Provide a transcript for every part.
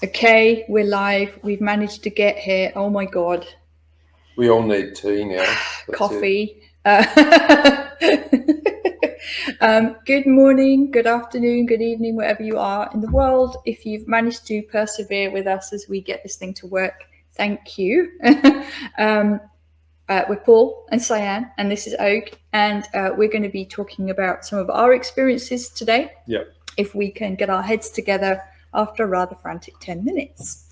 Okay, we're live. We've managed to get here. Oh my God. We all need tea now. Coffee. Good morning, good afternoon, good evening, wherever you are in the world. If you've managed to persevere with us as we get this thing to work, thank you. We're Paul and Cyan, and this is Oak, and we're going to be talking about some of our experiences today. Yeah. If we can get our heads together after a rather frantic 10 minutes.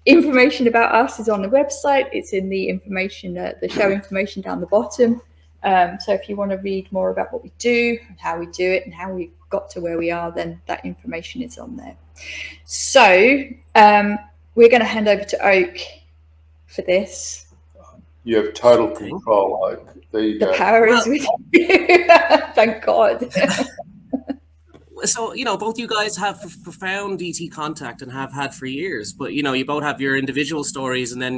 Information about us is on the website. It's in the information, the show information down the bottom. So if you want to read more about what we do, and how we do it, and how we got to where we are, then that information is on there. So we're going to hand over to Oak for this. You have total control, Oak. There you go. The power is with you. Thank God. So, both you guys have profound ET contact and have had for years, but, you both have your individual stories, and then,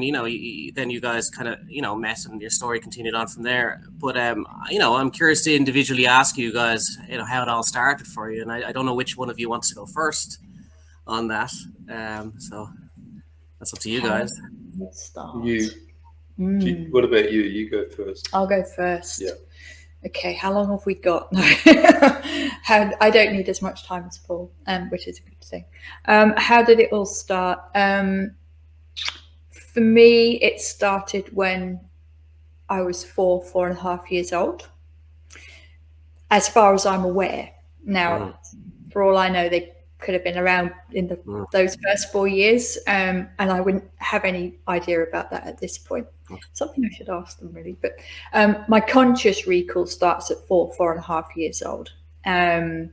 then you guys kind of, met and your story continued on from there. But, I'm curious to individually ask you guys, how it all started for you. And I don't know which one of you wants to go first on that. So that's up to you guys. Let's start. What about you? You go first. I'll go first. Yeah. Okay, how long have we got? I don't need as much time as Paul, which is a good thing. How did it all start? For me, it started when I was 4.5 years old, as far as I'm aware. Now, for all I know, they could have been around in those first 4 years, and I wouldn't have any idea about that at this point. Something I should ask them, really. But my conscious recall starts at 4.5 years old. I've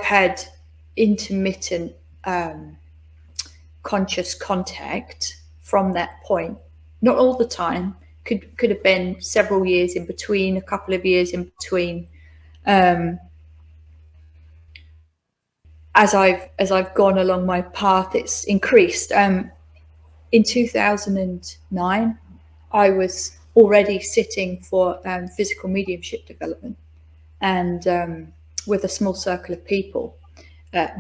had intermittent conscious contact from that point. Not all the time. Could have been several years in between, a couple of years in between. As I've gone along my path, it's increased. In 2009, I was already sitting for physical mediumship development, and with a small circle of people,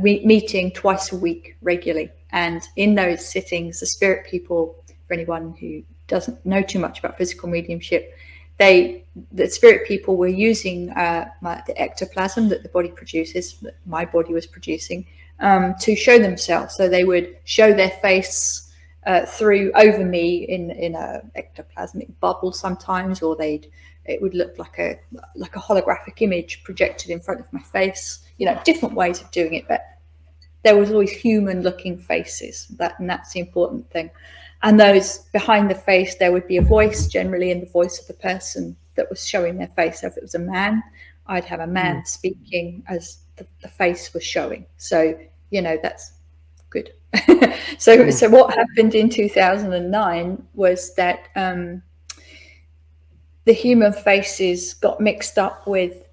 meeting twice a week regularly. And in those sittings, the spirit people, for anyone who doesn't know too much about physical mediumship, the spirit people were using the ectoplasm that the body produces, that my body was producing, to show themselves. So they would show their face over me in a ectoplasmic bubble sometimes, or it would look like a holographic image projected in front of my face. Different ways of doing it, but there was always human looking faces. And that's the important thing. And those behind the face, there would be a voice, generally in the voice of the person that was showing their face. So if it was a man, I'd have a man speaking as the face was showing. So that's good. So what happened in 2009 was that the human faces got mixed up with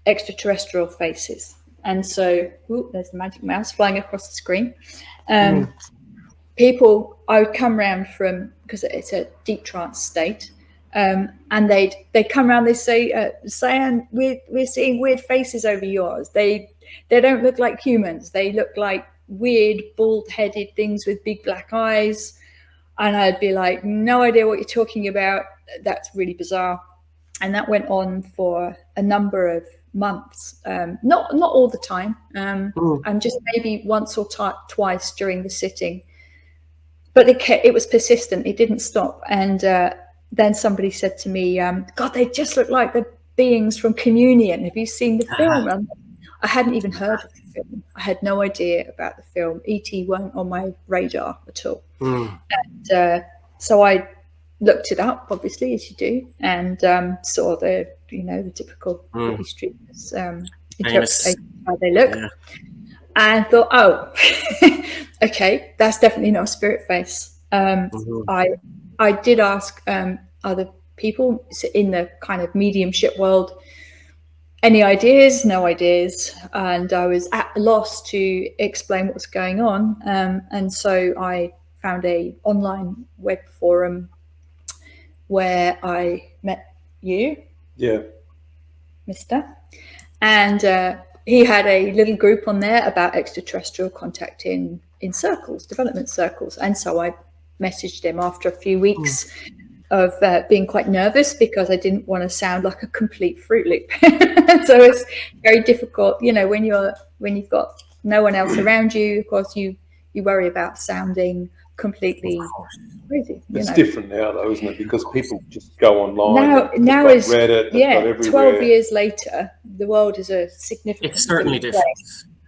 extraterrestrial faces. And so, there's the magic mouse flying across the screen. People, I would come around from, because it's a deep trance state, and they'd come around, they say, Cyan, we're seeing weird faces over yours. They don't look like humans. They look like weird bald-headed things with big black eyes. And I'd be like, no idea what you're talking about. That's really bizarre. And that went on for a number of months, not all the time, and just maybe once or twice during the sitting. But it was persistent. It didn't stop. And then somebody said to me, God, they just look like the beings from Communion. Have you seen the film? I hadn't even heard of the film. I had no idea about the film. E.T. weren't on my radar at all. And so I looked it up, obviously, as you do, and saw the typical British streeters interpretation of how they look. Yeah. And thought, okay, that's definitely not a spirit face. I did ask other people in the kind of mediumship world, any ideas? No ideas. And I was at a loss to explain what was going on. And so I found a online web forum where I met you. Yeah. Mister, and he had a little group on there about extraterrestrial contact in circles, development circles. And so I messaged him after a few weeks of being quite nervous because I didn't want to sound like a complete Fruit Loop. So it's very difficult, you know, when you've got no one else around you. Of course, you worry about sounding completely crazy. It's different now, though, isn't it? Because people just go online. Now is Reddit, 12 years later, the world is a significant. It's certainly different.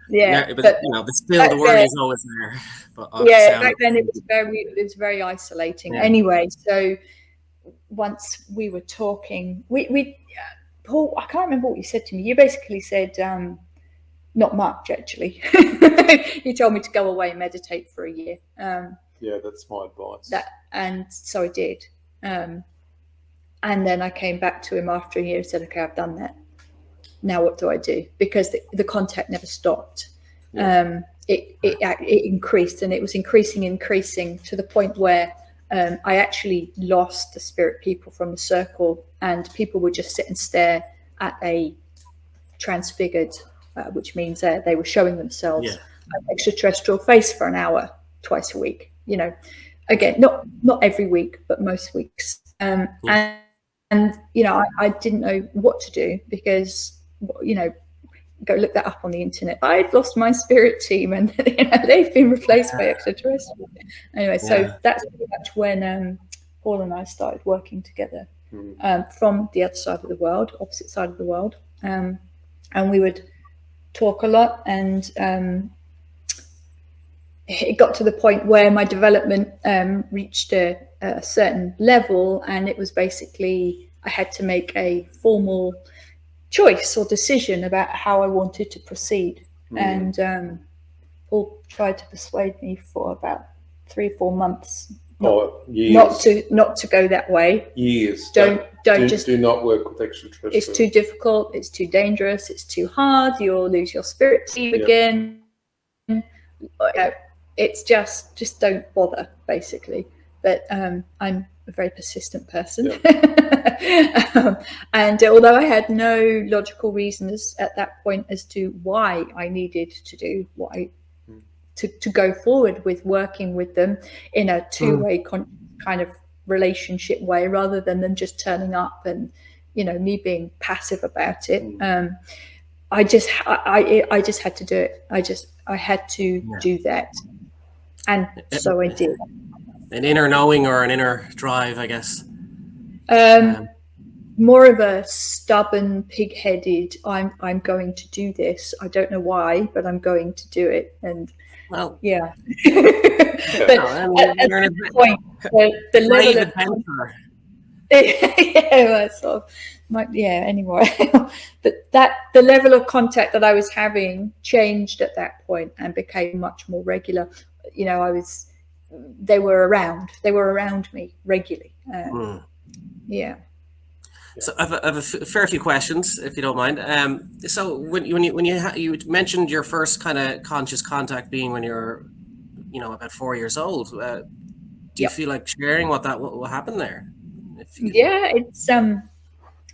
Yeah, but you know, but still the word is always there. But back then it was very isolating. Yeah. Anyway, so once we were talking, we Paul, I can't remember what you said to me. You basically said not much, actually. You told me to go away and meditate for a year. Yeah, that's my advice. And so I did. And then I came back to him after a year and said, okay, I've done that. Now what do I do? Because the contact never stopped. Yeah. It increased, and it was increasing to the point where I actually lost the spirit people from the circle, and people would just sit and stare at a transfigured, which means they were showing themselves an extraterrestrial face for an hour twice a week. You know, again, not every week, but most weeks. And you know, I didn't know what to do because, you know, go look that up on the internet. I'd lost my spirit team, and you know, they've been replaced by extraterrestrials. Anyway, so that's pretty much when Paul and I started working together from the other side of the world, opposite side of the world, and we would talk a lot. And it got to the point where my development reached a certain level, and it was basically I had to make a formal choice or decision about how I wanted to proceed. And Paul tried to persuade me for about 3 or 4 months years. not to go that way. Years. Do not work with extraterrestrials. It's too difficult, it's too dangerous, it's too hard, you'll lose your spirit team again. It's just don't bother, basically. But I'm a very persistent person. And although I had no logical reasons at that point as to why I needed to do what to go forward with working with them in a two-way kind of relationship way, rather than them just turning up and, you know, me being passive about it. I just had to do it. I had to do that. And so I did. An inner knowing or an inner drive, I guess. More of a stubborn, pig-headed, I'm going to do this. I don't know why, but I'm going to do it. And well, yeah. But at this point, the level of adventure. Anyway. But the level of contact that I was having changed at that point and became much more regular. You know, they were around me regularly. So I have a fair few questions, if you don't mind. So when you mentioned your first kind of conscious contact being when you're, you know, about 4 years old, do you feel like sharing what happened there?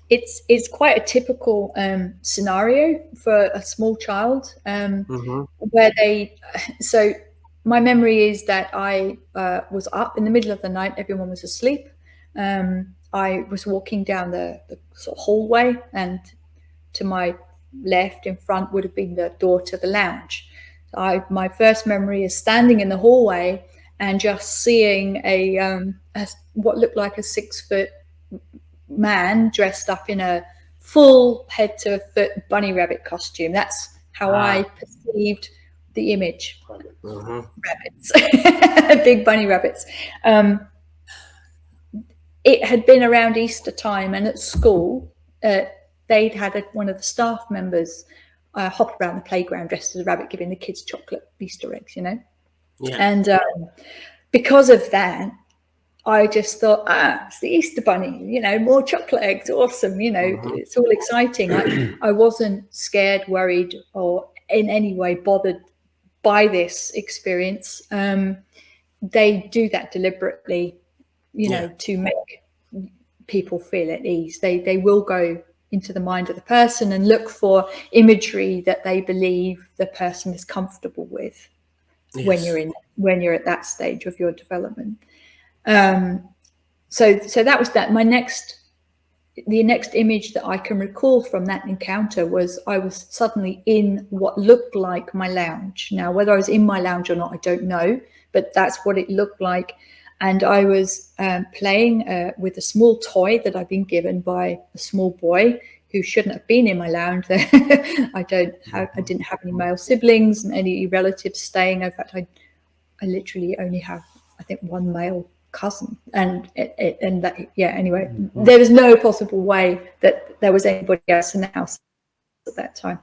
It's quite a typical scenario for a small child, where so my memory is that I was up in the middle of the night, everyone was asleep. I was walking down the sort of hallway, and to my left in front would have been the door to the lounge. My first memory is standing in the hallway and just seeing a what looked like a 6-foot man dressed up in a full head to foot bunny rabbit costume. That's how I perceived the image. Rabbits, big bunny rabbits. It had been around Easter time, and at school, they'd had one of the staff members hop around the playground dressed as a rabbit, giving the kids chocolate Easter eggs, you know? Yeah. And because of that, I just thought, it's the Easter bunny, you know, more chocolate eggs, awesome, you know, it's all exciting. I wasn't scared, worried, or in any way bothered by this experience. They do that deliberately, you know, to make people feel at ease. They will go, into the mind of the person and look for imagery that they believe the person is comfortable with. Yes. when you're at that stage of your development. So that was that. The next image that I can recall from that encounter was I was suddenly in what looked like my lounge. Now, whether I was in my lounge or not, I don't know, but that's what it looked like. And I was playing with a small toy that I'd been given by a small boy who shouldn't have been in my lounge. I didn't have any male siblings and any relatives staying. In fact, I literally only have, I think, one male cousin, and that, anyway, there was no possible way that there was anybody else in the house at that time.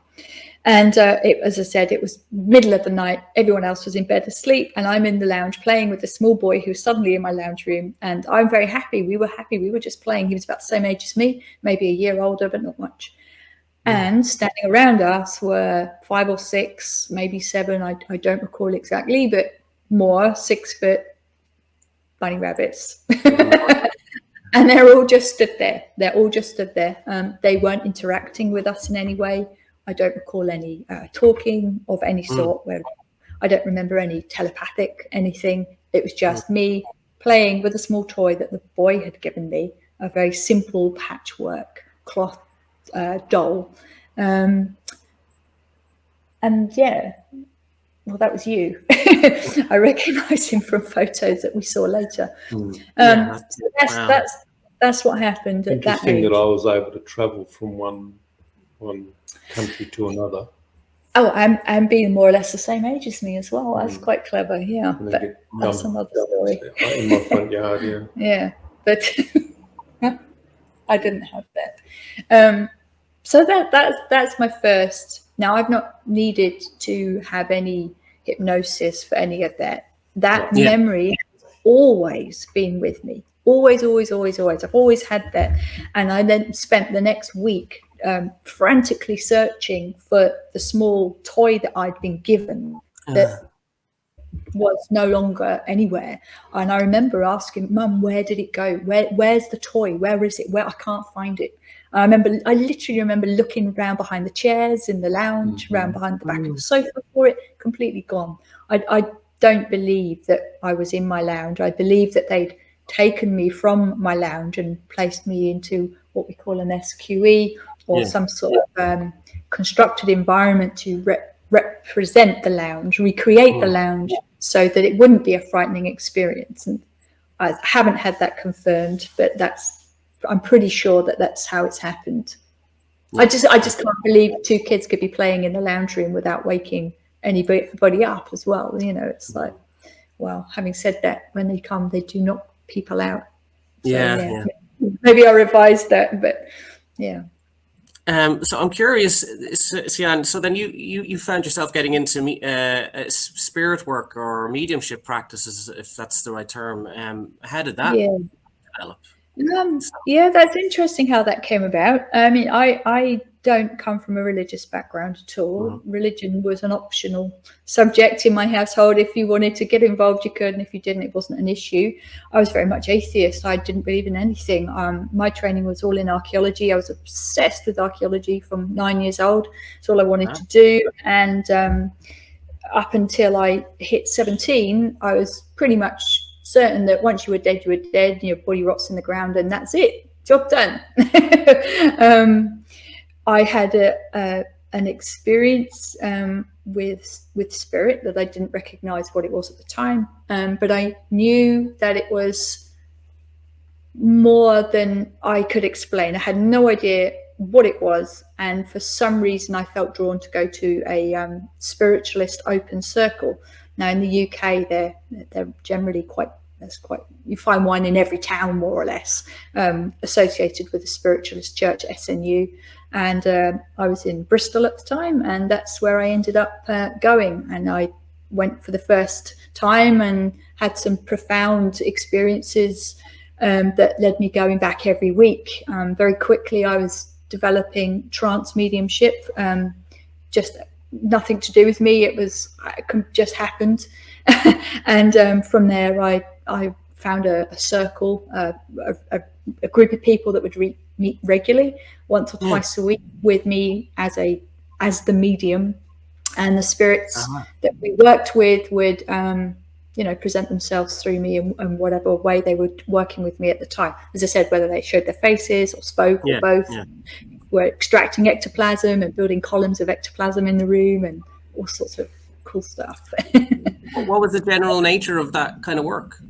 And as I said, it was middle of the night, everyone else was in bed asleep, and I'm in the lounge playing with a small boy who's suddenly in my lounge room. And I'm very happy. We were just playing. He was about the same age as me, maybe a year older, but not much. And standing around us were 5 or 6, maybe 7, I don't recall exactly, but more 6 foot bunny rabbits. And they're all just stood there. They weren't interacting with us in any way. I don't recall any talking of any sort. Where I don't remember any telepathic anything. It was just me playing with a small toy that the boy had given me, a very simple patchwork cloth doll. And well, that was you. I recognise him from photos that we saw later. So that's what happened at that age. Interesting that I was able to travel from one country to another. Oh, and being more or less the same age as me as well. That's quite clever, yeah. But that's another story. In my front yard, yeah. Yeah, but I didn't have that. So that's my first. Now, I've not needed to have any hypnosis for any of that. That memory has always been with me. Always. I've always had that. And I then spent the next week frantically searching for the small toy that I'd been given that was no longer anywhere. And I remember asking, Mum, where did it go? Where's the toy? Where is it? Where I can't find it. I literally remember looking around behind the chairs in the lounge, around behind the back of the sofa for it, completely gone. I don't believe that I was in my lounge. I believe that they'd taken me from my lounge and placed me into what we call an SQE or some sort of constructed environment to represent the lounge, recreate the lounge so that it wouldn't be a frightening experience. And I haven't had that confirmed, but I'm pretty sure that that's how it's happened. I just can't believe 2 kids could be playing in the lounge room without waking anybody up as well. You know, it's like, well, having said that, when they come, they do knock people out. So, maybe I'll revise that, but yeah. So I'm curious, Sian, so then you found yourself getting into spirit work or mediumship practices, if that's the right term. How did that develop? That's interesting how that came about. I mean, I don't come from a religious background at all. Religion was an optional subject in my household. If you wanted to get involved, you could, and if you didn't, it wasn't an issue. I was very much atheist. I didn't believe in anything. My training was all in archaeology. I was obsessed with archaeology from 9 years old. It's all I wanted to do. And up until I hit 17, I was pretty much certain that once you were dead, and your body rots in the ground, and that's it. Job done. I had an experience with spirit that I didn't recognize what it was at the time, but I knew that it was more than I could explain. I had no idea what it was, and for some reason I felt drawn to go to a spiritualist open circle. Now in the UK, they're generally quite, you find one in every town more or less, associated with the spiritualist church, SNU. And I was in Bristol at the time, and that's where I ended up going. And I went for the first time and had some profound experiences that led me going back every week. Very quickly, I was developing trance mediumship, just nothing to do with me. It just happened. And from there, I found a circle, a group of people that would meet regularly, once or twice a week, with me as the medium, and the spirits that we worked with would present themselves through me in whatever way they were working with me at the time. As I said, whether they showed their faces or spoke or both. We're extracting ectoplasm and building columns of ectoplasm in the room and all sorts of cool stuff. What was the general nature of that kind of work?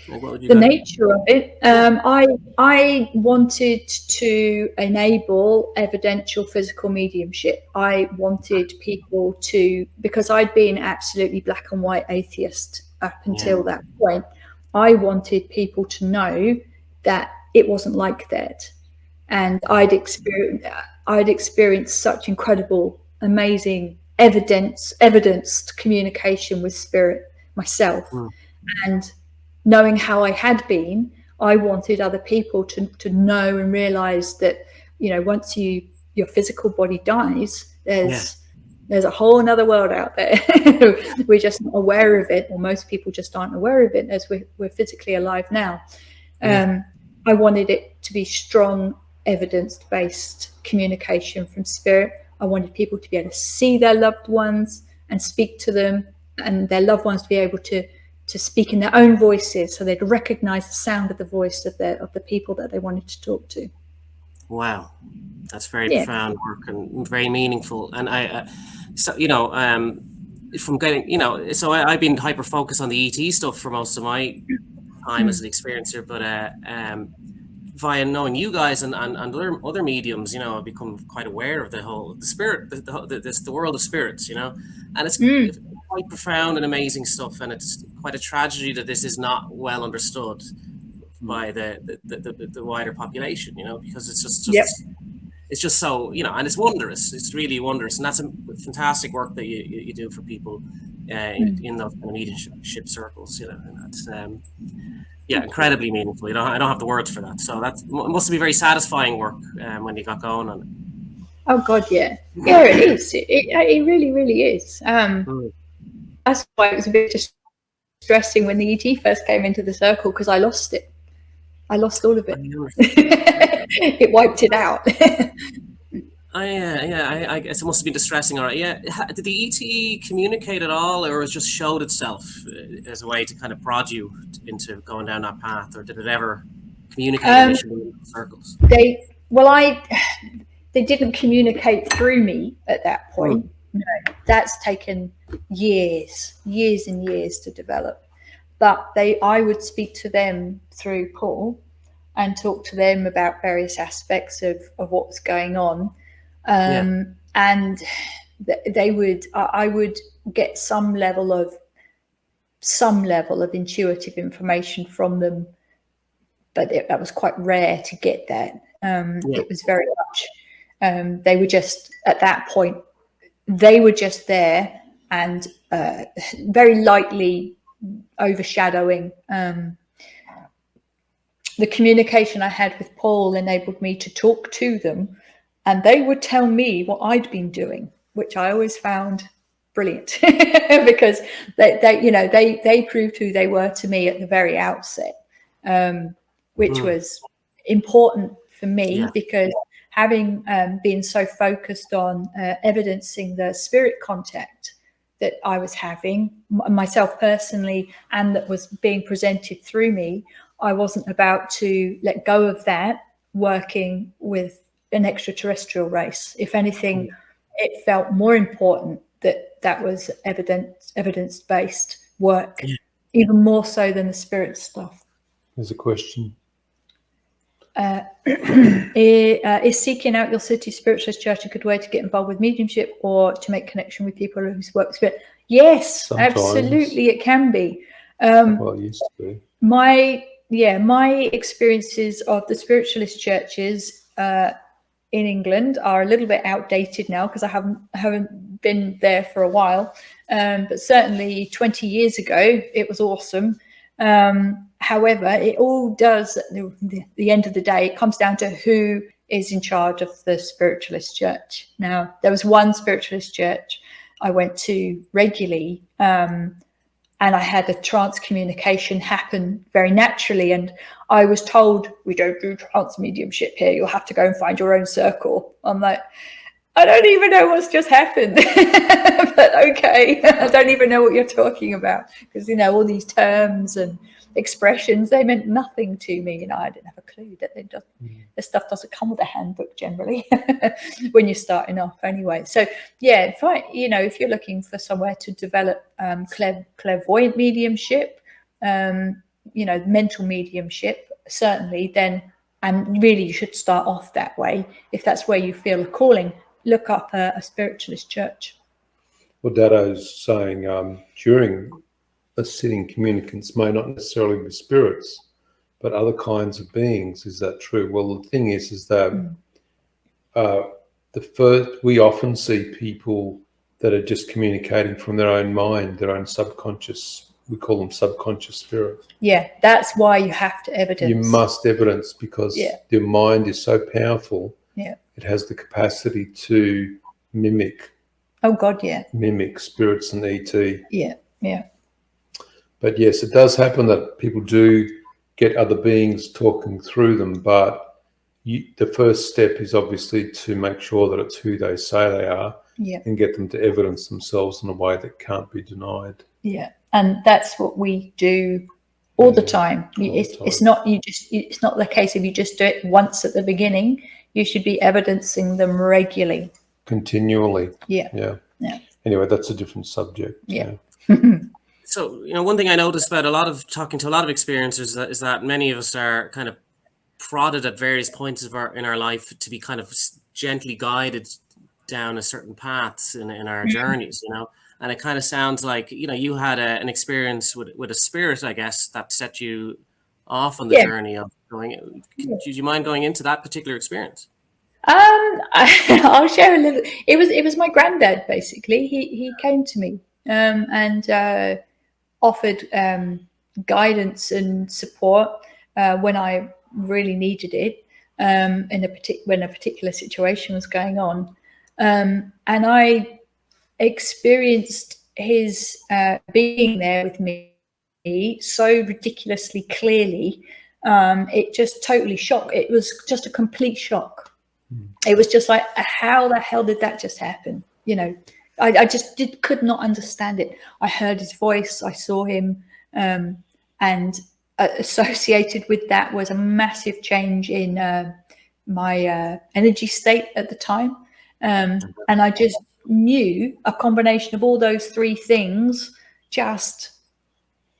Like, what would you nature of it, I wanted to enable evidential physical mediumship. I wanted people to, because I'd been absolutely black and white atheist up until that point, I wanted people to know that it wasn't like that. And I'd experienced such incredible, amazing evidenced communication with spirit myself. And knowing how I had been, I wanted other people to know and realize that, once your physical body dies, there's a whole another world out there. We're just not aware of it, or most people just aren't aware of it as we're physically alive now. I wanted it to be strong, evidence-based communication from spirit. I wanted people to be able to see their loved ones and speak to them, and their loved ones to be able to speak in their own voices, so they'd recognize the sound of the voice of the people that they wanted to talk to. Wow, that's very profound work and very meaningful. And from getting, so I've been hyper focused on the ET stuff for most of my time as an experiencer, but via knowing you guys and other mediums, I've become quite aware of the spirit, the world of spirits, and it's quite profound and amazing stuff. And it's quite a tragedy that this is not well understood by the wider population, because it's just so, and it's wondrous. It's really wondrous, and that's a fantastic work that you do for people in those kind of mediumship circles, and that's incredibly meaningful. I don't have the words for that. So that must be very satisfying work when you got going on it. Oh God, yeah, it is. It really, really is. That's why it was a bit distressing when the ET first came into the circle, because I lost it. I lost all of it. It wiped it out. I guess it must have been distressing. All right. Yeah. Did the ET communicate at all, or it just showed itself as a way to kind of prod you into going down that path, or did it ever communicate initially in circles? They didn't communicate through me at that point. No, that's taken years and years to develop. But I would speak to them through Paul and talk to them about various aspects of what was going on. And I would get some level of intuitive information from them, but that was quite rare to get that. It was very much, they were just, at that point, they were just there and very lightly overshadowing. The communication I had with Paul enabled me to talk to them, and they would tell me what I'd been doing, which I always found brilliant because they proved who they were to me at the very outset, which was important for me because having been so focused on evidencing the spirit contact that I was having myself personally and that was being presented through me, I wasn't about to let go of that working with an extraterrestrial race. If anything, it felt more important that was evidence-based work, even more so than the spirit stuff. There's a question. Is seeking out your city spiritualist church a good way to get involved with mediumship or to make connection with people whose work spirit? Yes, sometimes. Absolutely, it can be. Well, it used to be. My experiences of the spiritualist churches in England are a little bit outdated now because I haven't been there for a while. But certainly 20 years ago, it was awesome. However, it all does, at the end of the day, it comes down to who is in charge of the spiritualist church. Now, there was one spiritualist church I went to regularly, and I had a trance communication happen very naturally. And I was told, we don't do trance mediumship here. You'll have to go and find your own circle. I'm like, I don't even know what's just happened, but okay. I don't even know what you're talking about, because, you know, all these terms and expressions, they meant nothing to me. You know, I didn't have a clue that this stuff doesn't come with a handbook generally when you're starting off anyway. So yeah, if you're looking for somewhere to develop clairvoyant mediumship, mental mediumship, certainly, then, and really you should start off that way. If that's where you feel a calling, look up a spiritualist church. Well, Dado's saying during a sitting, communicants may not necessarily be spirits, but other kinds of beings. Is that true? Well, the thing is that we often see people that are just communicating from their own mind, their own subconscious. We call them subconscious spirits. Yeah, that's why you have to evidence. You must evidence, because your mind is so powerful. Yeah. It has the capacity to mimic. Oh God, yeah. Mimic spirits and ET. Yeah, yeah. But yes, it does happen that people do get other beings talking through them, but the first step is obviously to make sure that it's who they say they are, and get them to evidence themselves in a way that can't be denied. Yeah, and that's what we do all the time. It's not the case if you just do it once at the beginning. You should be evidencing them regularly, continually. Yeah. Anyway, that's a different subject. Yeah. So, one thing I noticed about talking to a lot of experiencers is that many of us are kind of prodded at various points in our life to be kind of gently guided down a certain path in our journeys, and it kind of sounds like, you had an experience with a spirit, I guess, that set you off on the journey of going. Did you mind going into that particular experience? I'll share a little. It was my granddad, basically. He came to me and offered guidance and support when I really needed it, when a particular situation was going on, and I experienced his being there with me so ridiculously clearly. It just totally shocked. It was just a complete shock. It was just like, how the hell did that just happen? I just could not understand it. I heard his voice, I saw him, and associated with that was a massive change in my energy state at the time. And I just knew a combination of all those three things just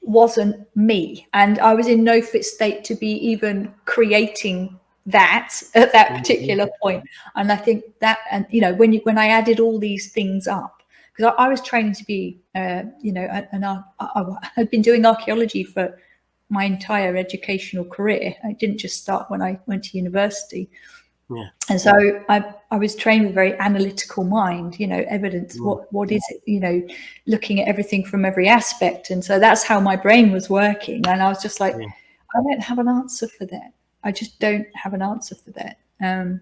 wasn't me. And I was in no fit state to be even creating that at that particular point. And I think that, and when I added all these things up, because I was training to be I had been doing archaeology for my entire educational career. I didn't just start when I went to university. And so I was trained with a very analytical mind, evidence, what is it, looking at everything from every aspect. And so that's how my brain was working. And I was just like, I don't have an answer for that. I just don't have an answer for that. And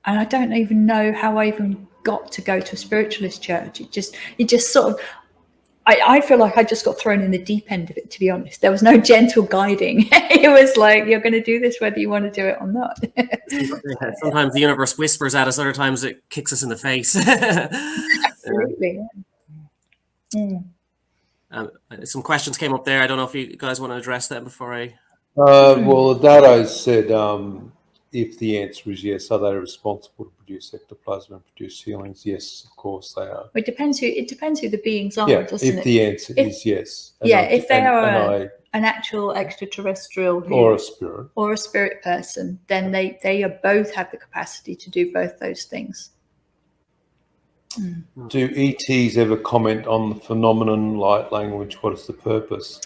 I don't even know how I even got to go to a spiritualist church. It just sort of, I feel like I just got thrown in the deep end of it, to be honest. There was no gentle guiding. It was like, you're going to do this whether you want to do it or not. Sometimes the universe whispers at us, other times it kicks us in the face. Absolutely. Some questions came up there. I don't know if you guys want to address them before I... Well, Dado said, if the answer is yes, are they responsible to produce ectoplasm and produce healings? Yes, of course they are. It depends who the beings are, doesn't it? If the answer is yes. If they are an actual extraterrestrial or a spirit person, then they both have the capacity to do both those things. Do ETs ever comment on the phenomenon light language? What is the purpose?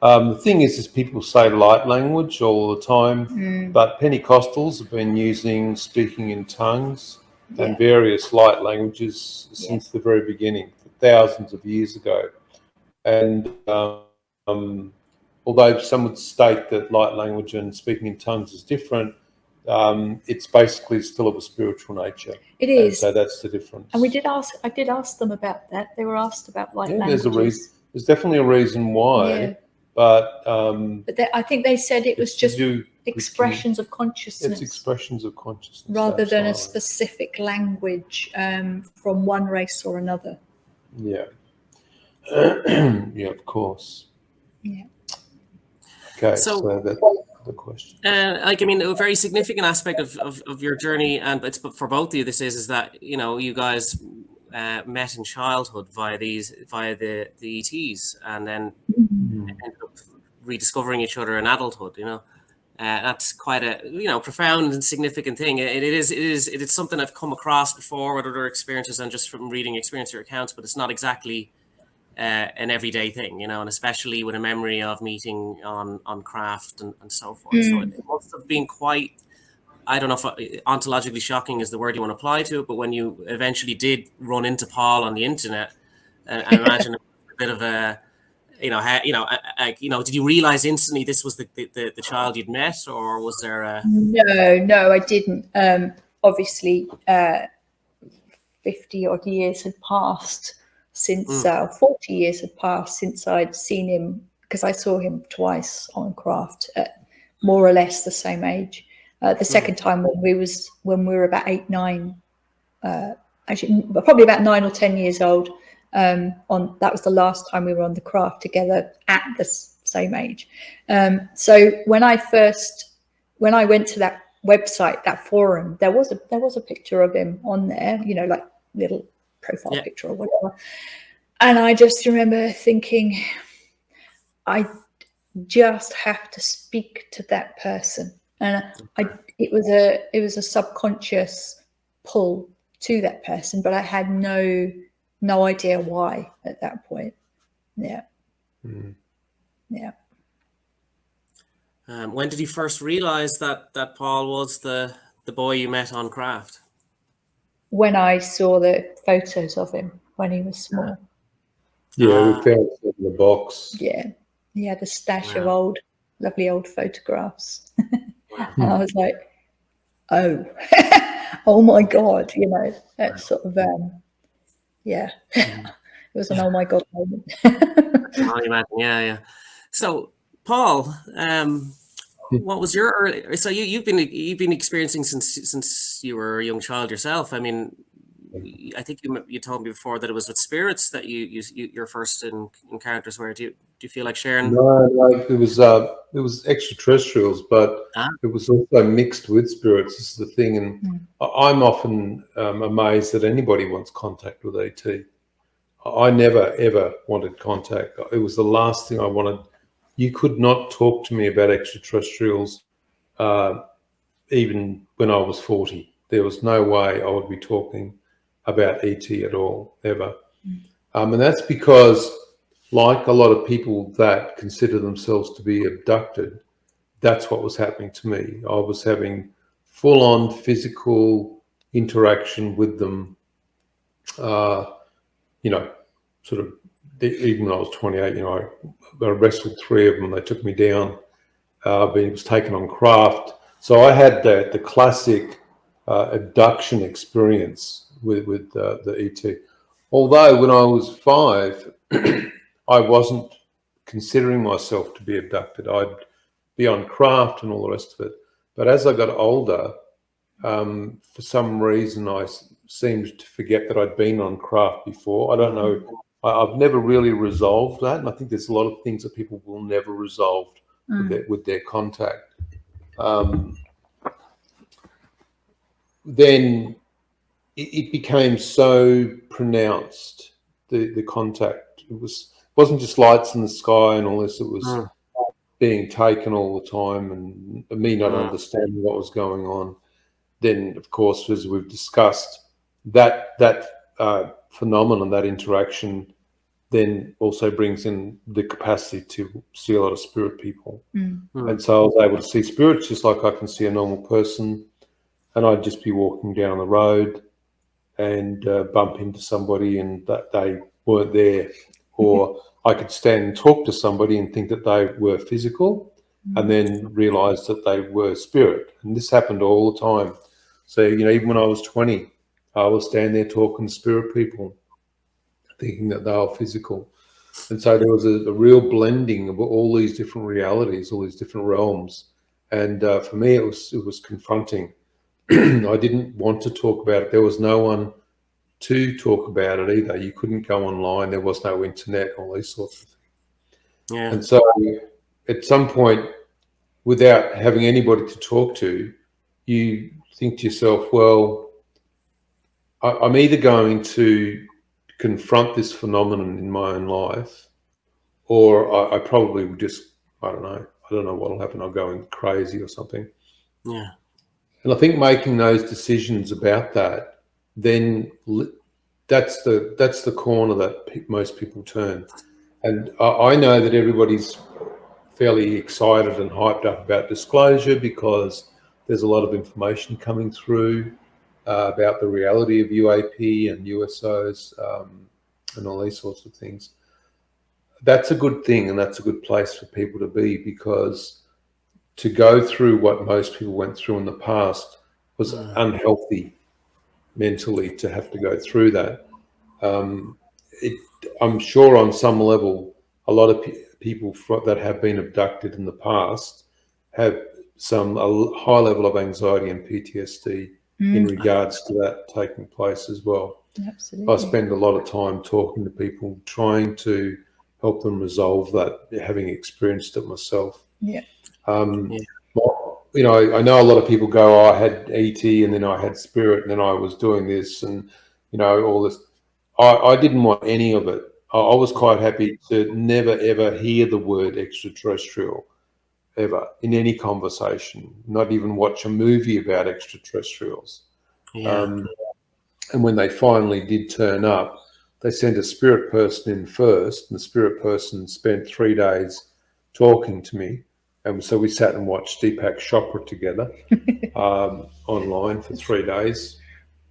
The thing is people say light language all the time, but Pentecostals have been using speaking in tongues and various light languages since the very beginning, thousands of years ago. And although some would state that light language and speaking in tongues is different, it's basically still of a spiritual nature. It is. And so that's the difference. And I did ask them about that. They were asked about light languages. There's definitely a reason why. Yeah. But I think they said it was just expressions of consciousness. It's expressions of consciousness. Rather than a specific language from one race or another. Yeah. Yeah, of course. Yeah. Okay, so that's the question. Like, I mean, a very significant aspect of your journey, and it's for both of you, this is that, you know, you guys met in childhood via the ETs, and then ended up rediscovering each other in adulthood. You know, that's quite a, you know, profound and significant thing. It is something I've come across before with other experiences and just from reading experiencer accounts, but it's not exactly an everyday thing, you know, and especially with a memory of meeting on craft and so forth. So it must have been quite, I don't know if ontologically shocking is the word you want to apply to it, but when you eventually did run into Paul on the internet, I imagine it was a bit of a, did you realize instantly this was the child you'd met, or was there a... No, I didn't. Obviously, 50 odd years had passed since 40 years had passed since I'd seen him, because I saw him twice on craft at more or less the same age. The second time when we were about 8, 9, actually probably about 9 or 10 years old. That was the last time we were on the craft together at the same age. So when I went to that website, that forum, there was a picture of him on there, you know, like little profile picture or whatever. And I just remember thinking, I just have to speak to that person. And it was a subconscious pull to that person, but I had no idea why at that point. Yeah. Yeah. When did you first realize that Paul was the boy you met on craft? When I saw the photos of him when he was small. Yeah, we found it in the box. Yeah. He had a stash of lovely old photographs. And I was like, oh, oh my God, you know, that sort of, it was an oh my God moment. Yeah. So, Paul, what was your early? So you've been experiencing since you were a young child yourself. I mean, I think you told me before that it was with spirits that your first encounters were. Do you feel like sharing? No, it was extraterrestrials, but it was also mixed with spirits. This is the thing, and I'm often amazed that anybody wants contact with ET. I never ever wanted contact. It was the last thing I wanted. You could not talk to me about extraterrestrials, even when I was 40. There was no way I would be talking about ET at all, ever. And that's because, like a lot of people that consider themselves to be abducted, that's what was happening to me. I was having full-on physical interaction with them, you know, sort of, even when I was 28, you know, I wrestled 3 of them. They took me down. But it was taken on craft. So I had the classic abduction experience with the ET. Although when I was 5, I wasn't considering myself to be abducted. I'd be on craft and all the rest of it. But as I got older, for some reason, I seemed to forget that I'd been on craft before. I don't know. I've never really resolved that. And I think there's a lot of things that people will never resolve with their contact. Then it became so pronounced, the contact. It wasn't just lights in the sky and all this. It was being taken all the time and me not understanding what was going on. Then, of course, as we've discussed, that phenomenon, that interaction, then also brings in the capacity to see a lot of spirit people. And so I was able to see spirits just like I can see a normal person. And I'd just be walking down the road and bump into somebody and that they weren't there. Or I could stand and talk to somebody and think that they were physical and then realise that they were spirit. And this happened all the time. So, you know, even when I was 20, I was standing there talking to spirit people, thinking that they were physical. And so there was a real blending of all these different realities, all these different realms. And for me, it was confronting. I didn't want to talk about it. There was no one to talk about it either. You couldn't go online. There was no internet, all these sorts of things. Yeah. And so at some point, without having anybody to talk to, you think to yourself, well, I'm either going to confront this phenomenon in my own life, or I probably would just, I don't know what'll happen. I'll go crazy or something. Yeah. And I think making those decisions about that, then that's the corner that most people turn. And I know that everybody's fairly excited and hyped up about disclosure because there's a lot of information coming through about the reality of UAP and USOs and all these sorts of things. That's a good thing, and that's a good place for people to be, because to go through what most people went through in the past was unhealthy mentally, to have to go through that. I'm sure on some level, a lot of people that have been abducted in the past have a high level of anxiety and PTSD in regards to that taking place as well. Absolutely. I spend a lot of time talking to people, trying to help them resolve that, having experienced it myself. Yeah. You know, I know a lot of people go, oh, I had ET and then I had spirit and then I was doing this and, you know, all this. I didn't want any of it. I was quite happy to never, ever hear the word extraterrestrial ever in any conversation, not even watch a movie about extraterrestrials. Yeah. And when they finally did turn up, they sent a spirit person in first, and the spirit person spent 3 days talking to me. And so we sat and watched Deepak Chopra together online for 3 days.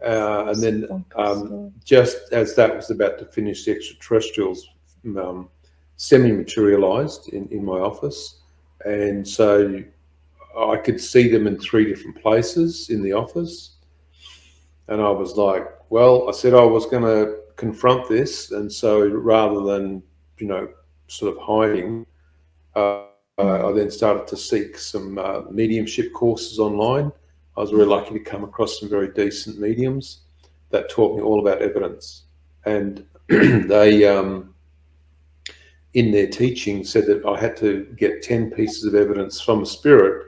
And then just as that was about to finish, the extraterrestrials semi-materialized in my office. And so I could see them in 3 different places in the office. And I was like, well, I said I was going to confront this. And so rather than, you know, sort of hiding, I then started to seek some mediumship courses online. I was very lucky to come across some very decent mediums that taught me all about evidence. And they, in their teaching, said that I had to get 10 pieces of evidence from a spirit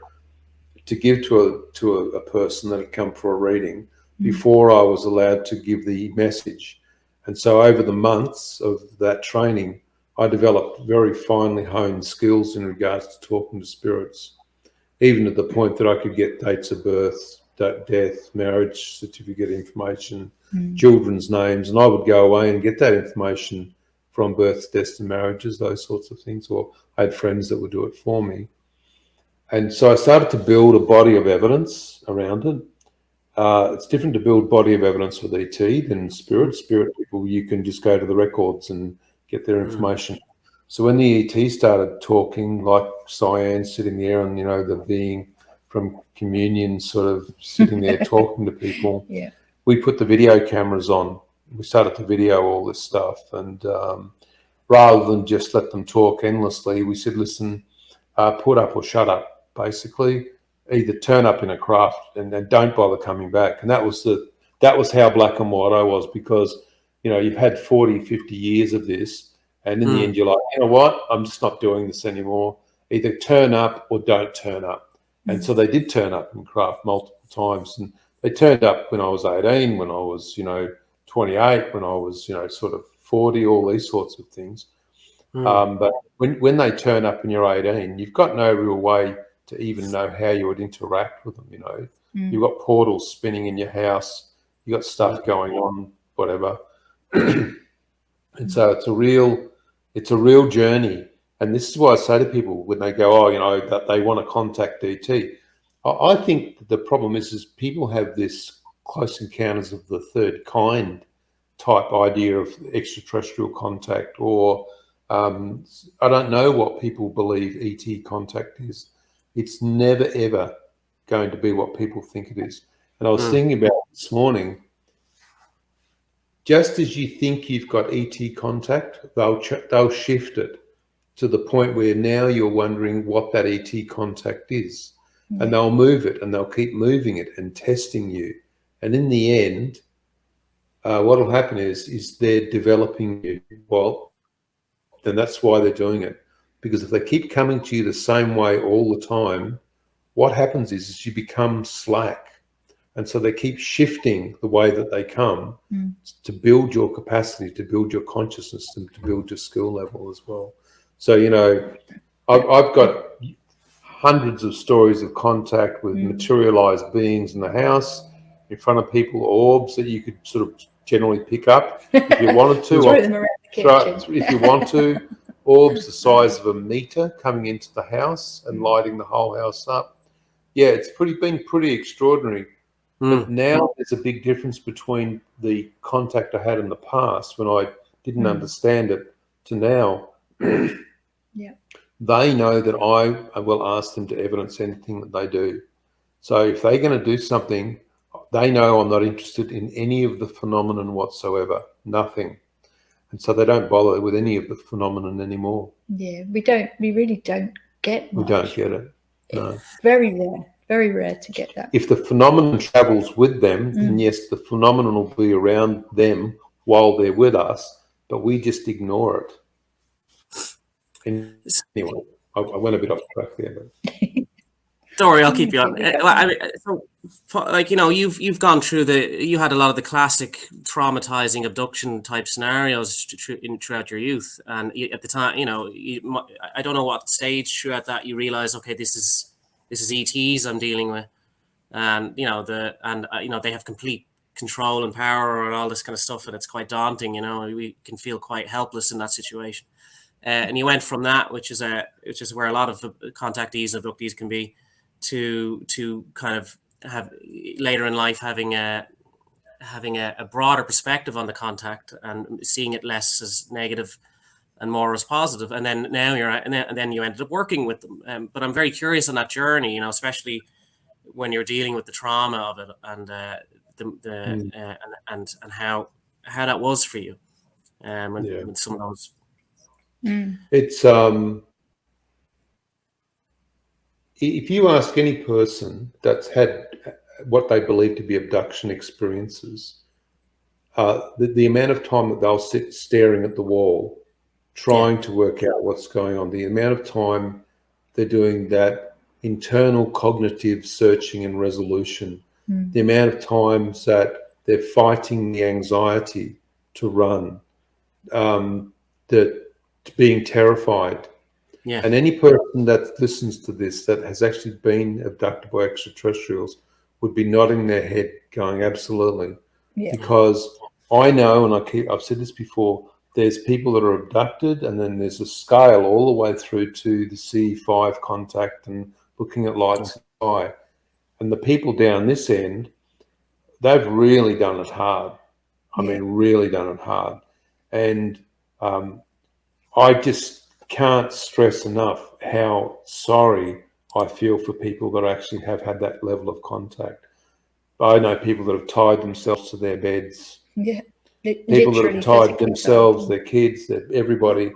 to give to a person that had come for a reading before I was allowed to give the message. And so over the months of that training, I developed very finely honed skills in regards to talking to spirits, even at the point that I could get dates of birth, death, marriage certificate information, children's names, and I would go away and get that information from births, deaths, and marriages, those sorts of things, or I had friends that would do it for me. And so I started to build a body of evidence around it. It's different to build body of evidence with ET than spirit. Spirit people, you can just go to the records and get their information. So when the ET started talking, like Cyan sitting there and, you know, the being from communion sort of sitting there talking to people, we put the video cameras on. We started to video all this stuff. And rather than just let them talk endlessly, we said, listen, put up or shut up. Basically, either turn up in a craft and then don't bother coming back. And that was how black and white I was, because, you know, you've had 40, 50 years of this, and in the end you're like, you know what, I'm just not doing this anymore. Either turn up or don't turn up. And so they did turn up in craft multiple times, and they turned up when I was 18, when I was, you know, 28, when I was, you know, sort of 40, all these sorts of things. But when they turn up and you're 18, you've got no real way to even know how you would interact with them, you know. You've got portals spinning in your house, you've got stuff going on, whatever. And so it's a real journey. And this is why I say to people when they go, oh, you know, that they want to contact DT. I think the problem is people have this close encounters of the third kind type idea of extraterrestrial contact, or I don't know what people believe ET contact is. It's never, ever going to be what people think it is. And I was thinking about this morning, just as you think you've got ET contact, they'll shift it to the point where now you're wondering what that ET contact is. Yeah. And they'll move it, and they'll keep moving it and testing you. And in the end, what will happen is they're developing you. Well, then that's why they're doing it. Because if they keep coming to you the same way all the time, what happens is you become slack. And so they keep shifting the way that they come to build your capacity, to build your consciousness, and to build your skill level as well. So, you know, I've got hundreds of stories of contact with materialized beings in the house, in front of people, orbs that you could sort of generally pick up if you wanted to. Throw them around the kitchen. If you want to, orbs the size of a meter coming into the house and lighting the whole house up. Yeah, it's been pretty extraordinary. But now there's a big difference between the contact I had in the past when I didn't understand it to now. Yeah. They know that I will ask them to evidence anything that they do. So if they're going to do something, they know I'm not interested in any of the phenomenon whatsoever, nothing. And so they don't bother with any of the phenomenon anymore. Yeah, we really don't get much. We don't get it. No. It's very rare to get that. If the phenomenon travels with them, then yes, the phenomenon will be around them while they're with us, but we just ignore it. And anyway, I went a bit off track there. But. Don't worry, I'll keep you on. So, like, you know, you've gone through you had a lot of the classic traumatizing abduction type scenarios throughout your youth, and at the time, you know, I don't know what stage throughout that you realize, okay, this is ETs I'm dealing with, and you know you know, they have complete control and power and all this kind of stuff, and it's quite daunting. You know, we can feel quite helpless in that situation. And you went from that, which is where a lot of contactees and abductees can be, to kind of have later in life having a broader perspective on the contact and seeing it less as negative and more as positive. And then now and then you ended up working with them. But I'm very curious on that journey, you know, especially when you're dealing with the trauma of it and and how that was for you. With some of those. It's if you ask any person that's had what they believe to be abduction experiences, the amount of time that they'll sit staring at the wall, trying to work out what's going on, the amount of time they're doing that internal cognitive searching and resolution, the amount of times that they're fighting the anxiety to run, being terrified. Yeah. And any person that listens to this that has actually been abducted by extraterrestrials would be nodding their head going, absolutely. Yeah. Because I know, and I've said this before, there's people that are abducted, and then there's a scale all the way through to the C5 contact and looking at lights in the sky. And the people down this end, they've really done it hard. I mean, really done it hard. And I just can't stress enough how sorry I feel for people that actually have had that level of contact. I know people that have tied themselves to their beds. Yeah. People that have tied themselves, their kids, everybody,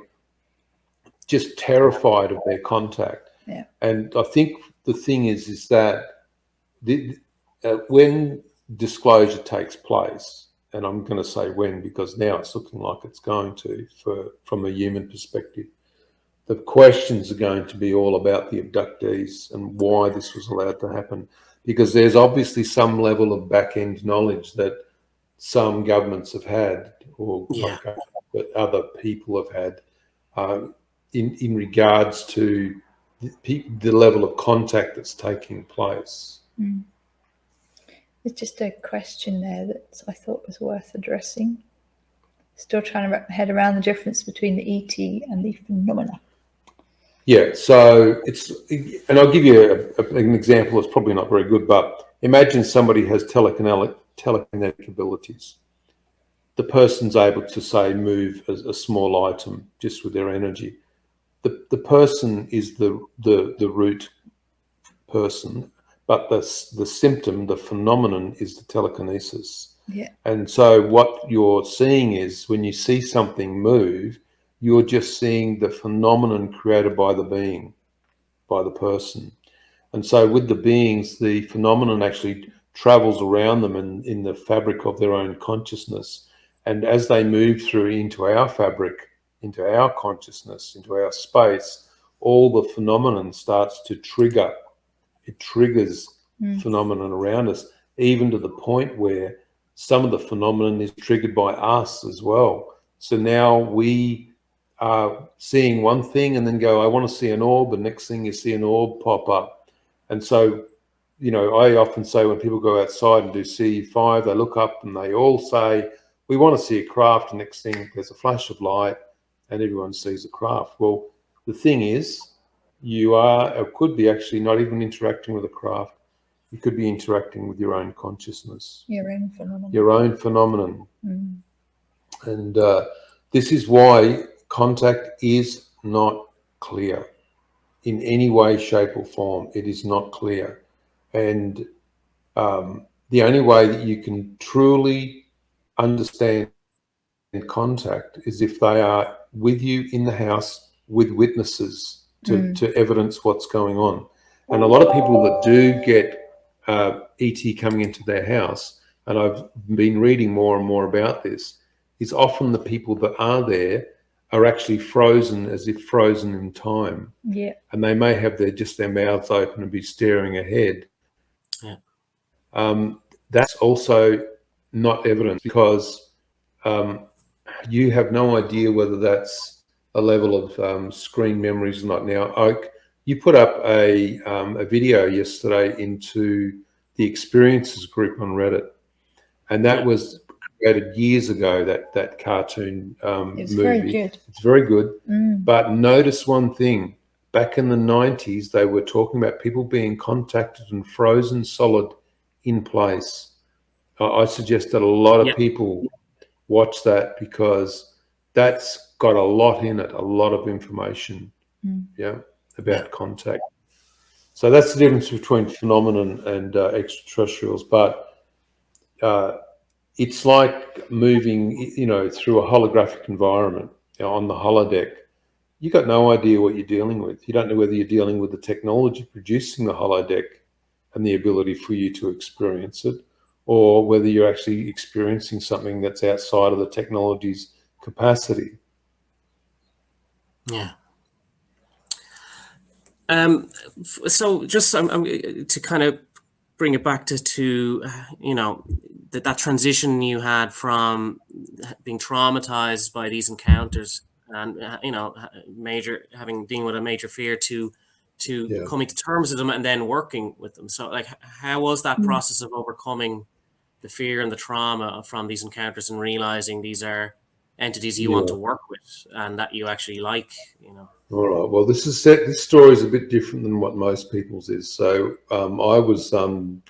just terrified of their contact. Yeah. And I think the thing is that when disclosure takes place, and I'm going to say when because now it's looking like it's going to, from a human perspective, the questions are going to be all about the abductees and why this was allowed to happen, because there's obviously some level of back-end knowledge that some governments have had, or that other people have had, in regards to the level of contact that's taking place. Mm. There's just a question there that I thought was worth addressing. Still trying to wrap my head around the difference between the ET and the phenomena. Yeah, so and I'll give you an example that's probably not very good, but imagine somebody has telekinetic abilities. The person's able to, say, move a small item just with their energy. The person is the root person, but the symptom, the phenomenon, is the telekinesis. Yeah. And so what you're seeing is when you see something move, you're just seeing the phenomenon created by the being, by the person. And so with the beings, the phenomenon actually travels around them in the fabric of their own consciousness. And as they move through into our fabric, into our consciousness, into our space, all the phenomenon starts to trigger. It triggers phenomenon around us, even to the point where some of the phenomenon is triggered by us as well. So now we are seeing one thing and then go, I want to see an orb. The next thing you see an orb pop up. And so, you know, I often say when people go outside and do CE5, they look up and they all say, we want to see a craft. The next thing, there's a flash of light and everyone sees a craft. Well, the thing is, you are, or could be actually not even interacting with a craft. You could be interacting with your own consciousness. Your own phenomenon. Your own phenomenon. And this is why contact is not clear in any way, shape or form. It is not clear. And the only way that you can truly understand contact is if they are with you in the house with witnesses to evidence what's going on. And a lot of people that do get ET coming into their house, and I've been reading more and more about this, is often the people that are there are actually frozen, as if frozen in time. Yeah. And they may have their mouths open and be staring ahead. Yeah. That's also not evidence, because you have no idea whether that's a level of screen memories or not. Now, you put up a video yesterday into the Experiences group on Reddit, and that was created years ago, that cartoon It's movie. very good. It's very good. But notice one thing. Back in the 90s, they were talking about people being contacted and frozen solid in place. I suggest that a lot of people watch that, because that's got a lot in it, a lot of information, about contact. So that's the difference between phenomenon and extraterrestrials. But it's like moving, you know, through a holographic environment, you know, on the holodeck. You got no idea what you're dealing with. You don't know whether you're dealing with the technology producing the holodeck and the ability for you to experience it, or whether you're actually experiencing something that's outside of the technology's capacity. Yeah. So just to kind of bring it back to you know, that transition you had from being traumatized by these encounters and you know, dealing with a major fear to coming to terms with them and then working with them. So like, how was that process of overcoming the fear and the trauma from these encounters and realizing these are entities you want to work with and that you actually like, you know? All right. Well, this story is a bit different than what most people's is. So I was down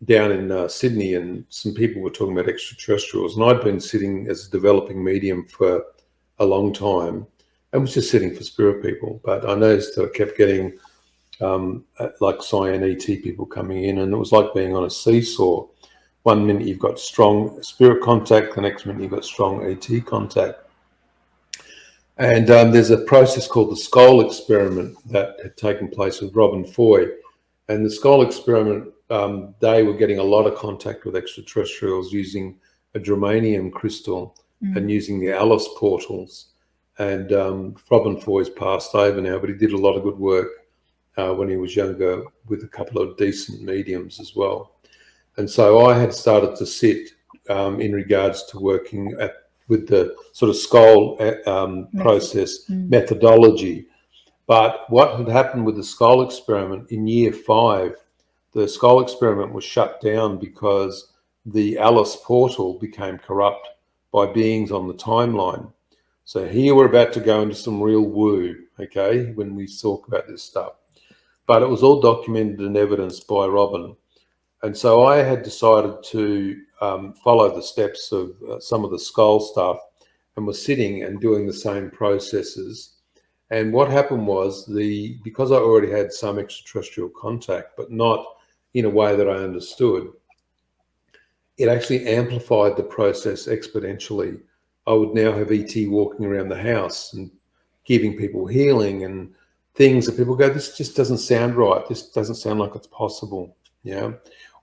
in Sydney, and some people were talking about extraterrestrials, and I'd been sitting as a developing medium for a long time and was just sitting for spirit people. But I noticed that I kept getting like cyan ET people coming in, and it was like being on a seesaw. One minute you've got strong spirit contact, the next minute you've got strong ET contact. And there's a process called the skull experiment that had taken place with Robin Foy. And the skull experiment, they were getting a lot of contact with extraterrestrials using a germanium crystal and using the Alice portals. And Robin Foy's passed over now, but he did a lot of good work when he was younger with a couple of decent mediums as well. And so I had started to sit in regards to working with the sort of skull process methodology. But what had happened with the skull experiment in year 5, the skull experiment was shut down because the Alice portal became corrupt by beings on the timeline. So here we're about to go into some real woo, okay, when we talk about this stuff. But it was all documented and evidenced by Robin. And so I had decided to follow the steps of some of the skull stuff, and was sitting and doing the same processes. And what happened was because I already had some extraterrestrial contact, but not in a way that I understood, it actually amplified the process exponentially. I would now have ET walking around the house and giving people healing and things that people go, this just doesn't sound right. This doesn't sound like it's possible.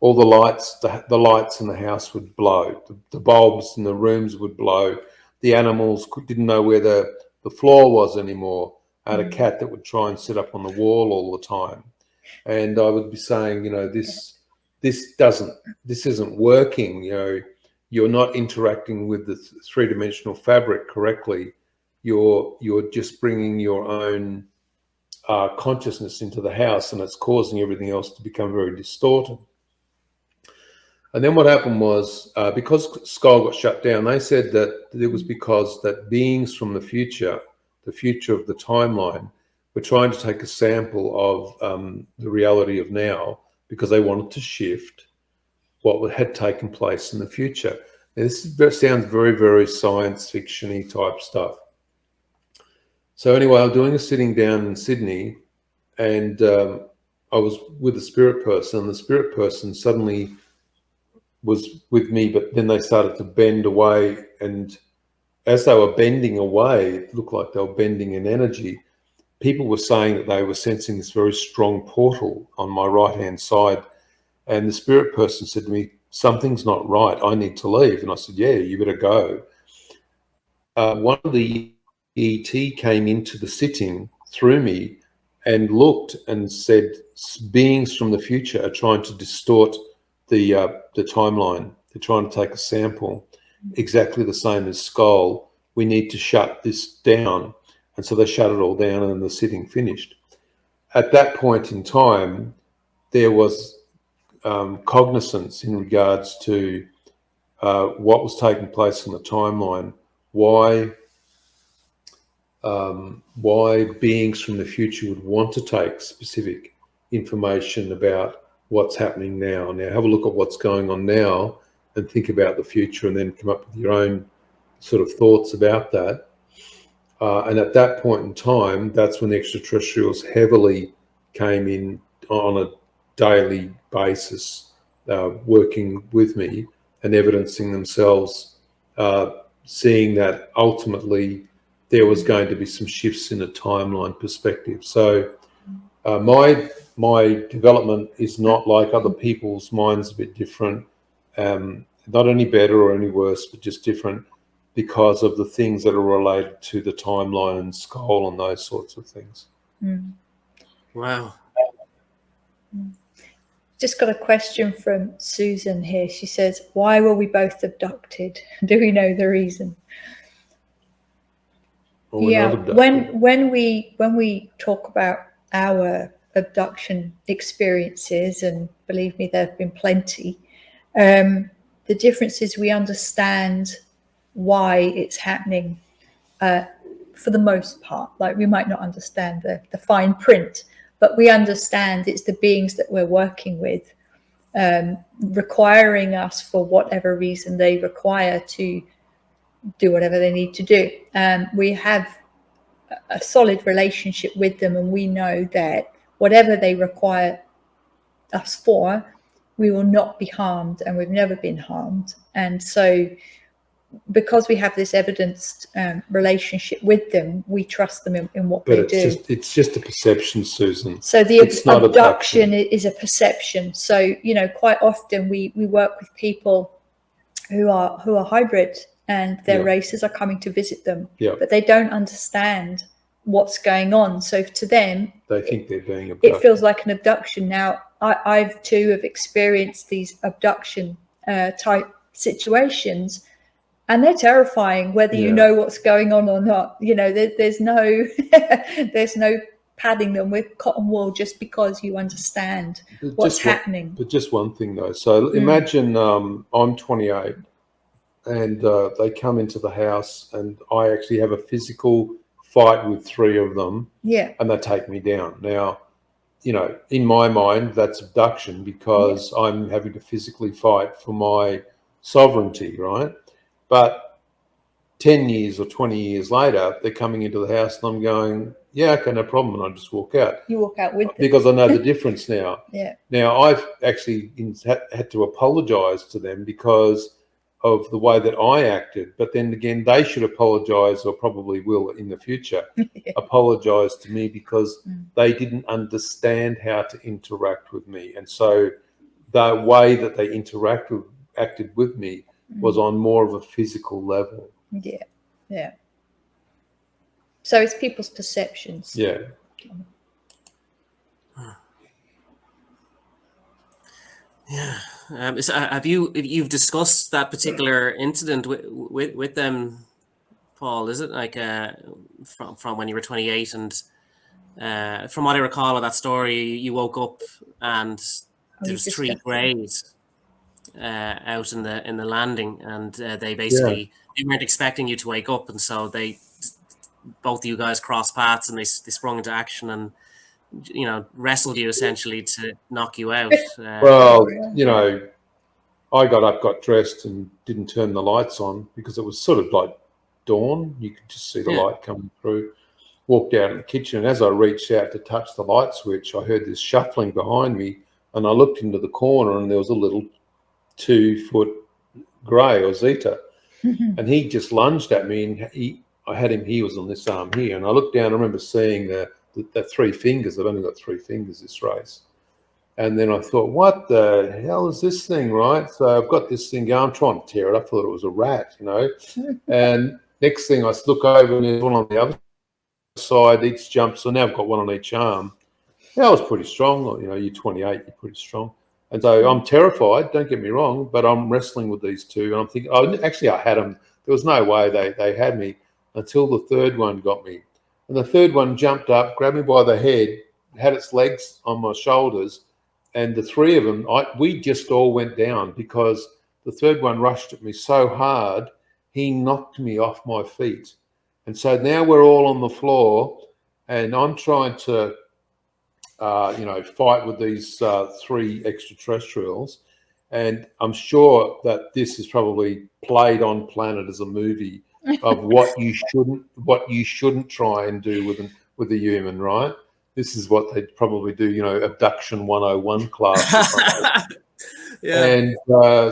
All the lights, the lights in the house would blow. The bulbs in the rooms would blow. The animals didn't know where the floor was anymore. I had a cat that would try and sit up on the wall all the time. And I would be saying, this isn't working. You're not interacting with the three-dimensional fabric correctly. You're just bringing your own consciousness into the house, and it's causing everything else to become very distorted. And then what happened was, because Skull got shut down, they said that it was because that beings from the future of the timeline, were trying to take a sample of the reality of now, because they wanted to shift what had taken place in the future. Now, this sounds very, very science fiction-y type stuff. So anyway, I was doing a sitting down in Sydney, and I was with a spirit person, and the spirit person suddenly was with me, but then they started to bend away, and as they were bending away, it looked like they were bending in energy. People were saying that they were sensing this very strong portal on my right-hand side, and the spirit person said to me, something's not right, I need to leave. And I said, yeah, you better go. One of the ET came into the sitting through me and looked and said, beings from the future are trying to distort the timeline. They're trying to take a sample, exactly the same as Skull. We need to shut this down. And so they shut it all down, and the sitting finished. At that point in time, there was cognizance in regards to what was taking place in the timeline, why beings from the future would want to take specific information about what's happening now. Now, have a look at what's going on now and think about the future, and then come up with your own sort of thoughts about that. And at that point in time, that's when the extraterrestrials heavily came in on a daily basis, working with me and evidencing themselves, seeing that ultimately there was going to be some shifts in a timeline perspective. So my development is not like other people's. Mine's a bit different, not any better or any worse, but just different, because of the things that are related to the timeline and Skull and those sorts of things. Wow. Just got a question from Susan here. She says, why were we both abducted? Do we know the reason? Well, we're not abducted. when we talk about our abduction experiences, and believe me, there have been plenty, the difference is we understand why it's happening, for the most part. Like, we might not understand the fine print, but we understand it's the beings that we're working with, requiring us for whatever reason they require to do whatever they need to do. We have a solid relationship with them, and we know that whatever they require us for, we will not be harmed, and we've never been harmed. And so, because we have this evidenced relationship with them, we trust them in what they do. It's just a perception, Susan. So the abduction is a perception. So, quite often we work with people who are hybrid, and their races are coming to visit them, but they don't understand what's going on. So to them, they think they're being abducted. It feels like an abduction. Now, I've too have experienced these abduction type situations, and they're terrifying, whether you know what's going on or not. There's no there's no padding them with cotton wool just because you understand what's happening. But just one thing though. So imagine I'm 28, and they come into the house, and I actually have a physical fight with 3 of them. Yeah. And they take me down. Now, in my mind, that's abduction, because I'm having to physically fight for my sovereignty, right? But 10 years or 20 years later, they're coming into the house, and I'm going, yeah, okay, no problem, and I just walk out. You walk out with them. Because I know the difference now. Yeah. Now, I've actually had to apologise to them because of the way that I acted. But then again, they should apologise, or probably will in the future, apologise to me because they didn't understand how to interact with me. And so the way that they acted with me was on more of a physical level. Yeah, yeah. So it's people's perceptions. Yeah. Yeah. So you've discussed that particular incident with them, Paul? Is it like from when you were 28, and from what I recall of that story, you woke up and there was 3 greys out in the landing, and they basically they weren't expecting you to wake up, and so both of you guys crossed paths, and they sprung into action and wrestled you essentially to knock you out. Well, I got up, got dressed, and didn't turn the lights on because it was sort of like dawn. You could just see the light coming through. Walked out in the kitchen, and as I reached out to touch the light switch, I heard this shuffling behind me, and I looked into the corner, and there was a little 2-foot grey or Zeta, and he just lunged at me, and I had him. He was on this arm here, and I looked down. I remember seeing the 3 fingers. I've only got 3 fingers this race. And then I thought, what the hell is this thing, right? So I've got this thing going. I'm trying to tear it up. I thought it was a rat, And next thing I look over, and there's one on the other side. Each jump. So now I've got one on each arm. That was pretty strong. You're 28. You're pretty strong. And so I'm terrified. Don't get me wrong, but I'm wrestling with these 2. And I'm thinking, I had them. There was no way they had me until the 3rd one got me. And the 3rd one jumped up, grabbed me by the head, had its legs on my shoulders. And the 3 of them, we just all went down because the 3rd one rushed at me so hard, he knocked me off my feet. And so now we're all on the floor, and I'm trying to, fight with these 3 extraterrestrials. And I'm sure that this is probably played on Planet as a movie of what you shouldn't try and do with a human, right? This is what they'd probably do, Abduction 101 class or something. Yeah. And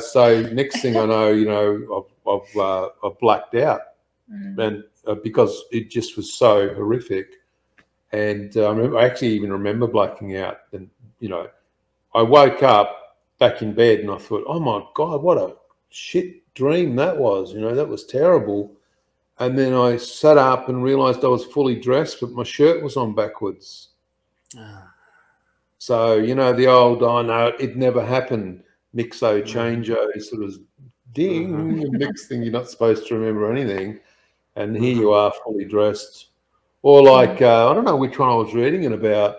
so next thing I know, I've blacked out, and because it just was so horrific. And I actually even remember blacking out. And I woke up back in bed, and I thought, oh my God, what a shit dream that was. That was terrible. And then I sat up and realised I was fully dressed, but my shirt was on backwards. So, the old, I know it never happened, mixo, changeo, sort of ding, the next thing you're not supposed to remember anything. And here you are fully dressed. Or like, I don't know which one I was reading it about.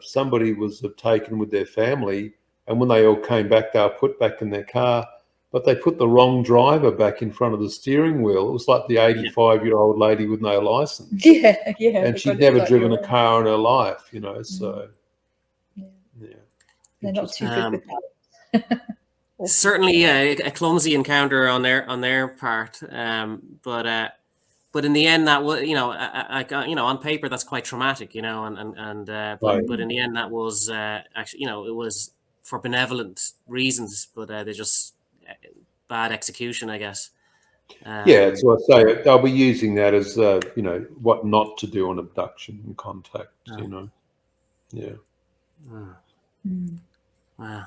Somebody was taken with their family, and when they all came back, they were put back in their car, but they put the wrong driver back in front of the steering wheel. It was like the 85-year-old lady with no license. Yeah. And she'd never driven a car in her life, so. Yeah. They're not too good with that. Certainly a clumsy encounter on their part. But in the end, that was, on paper, that's quite traumatic, but in the end, that was actually, it was for benevolent reasons, but they're just bad execution, I guess. So I say they'll be using that as what not to do on abduction and contact. Yeah. Wow.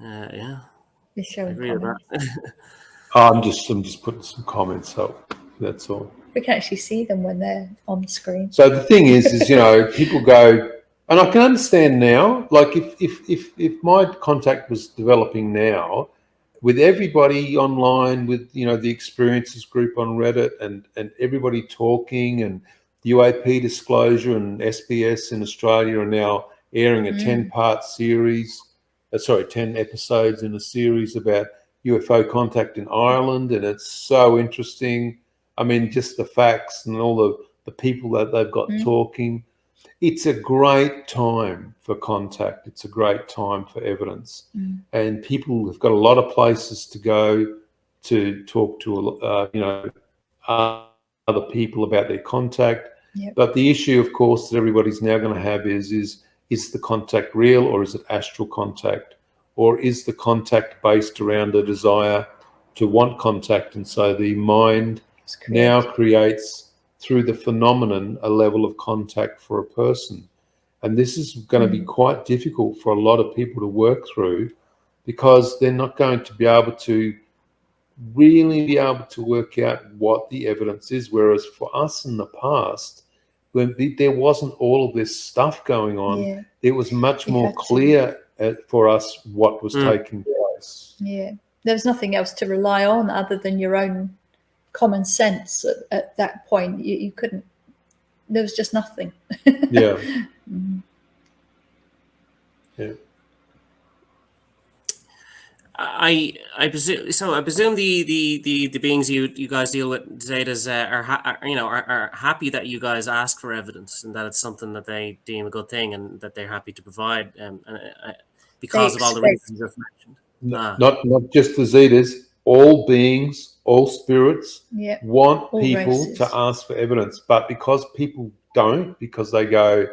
Yeah. I agree with that. I'm just putting some comments up. That's all. We can actually see them when they're on the screen. So the thing is people go, and I can understand now. Like if my contact was developing now, with everybody online, with the experiences group on Reddit, and everybody talking, and the UAP disclosure, and SBS in Australia are now airing a 10-part series. 10 episodes in a series about UFO contact in Ireland, and it's so interesting. I mean, just the facts and all the people that they've got talking. It's a great time for contact. It's a great time for evidence. And people have got a lot of places to go. to talk to other people about their contact. Yep. But the issue, of course, that everybody's now going to have is the contact real, or is it astral contact, or is the contact based around a desire to want contact? And so the mind now creates, through the phenomenon, a level of contact for a person. And this is going to be quite difficult for a lot of people to work through, because they're not going to be able to really be able to work out what the evidence is. Whereas for us in the past, when there wasn't all of this stuff going on, it was much more clear for us what was taking place. Yeah, there was nothing else to rely on other than your own common sense at that point. You couldn't, there was just nothing. Yeah. Yeah. I presume the beings you guys deal with, Zetas, are happy that you guys ask for evidence, and that it's something that they deem a good thing, and that they're happy to provide, because of all the reasons you've mentioned. Not just the Zetas, all beings, all spirits want all people races to ask for evidence, but because people don't, because they go,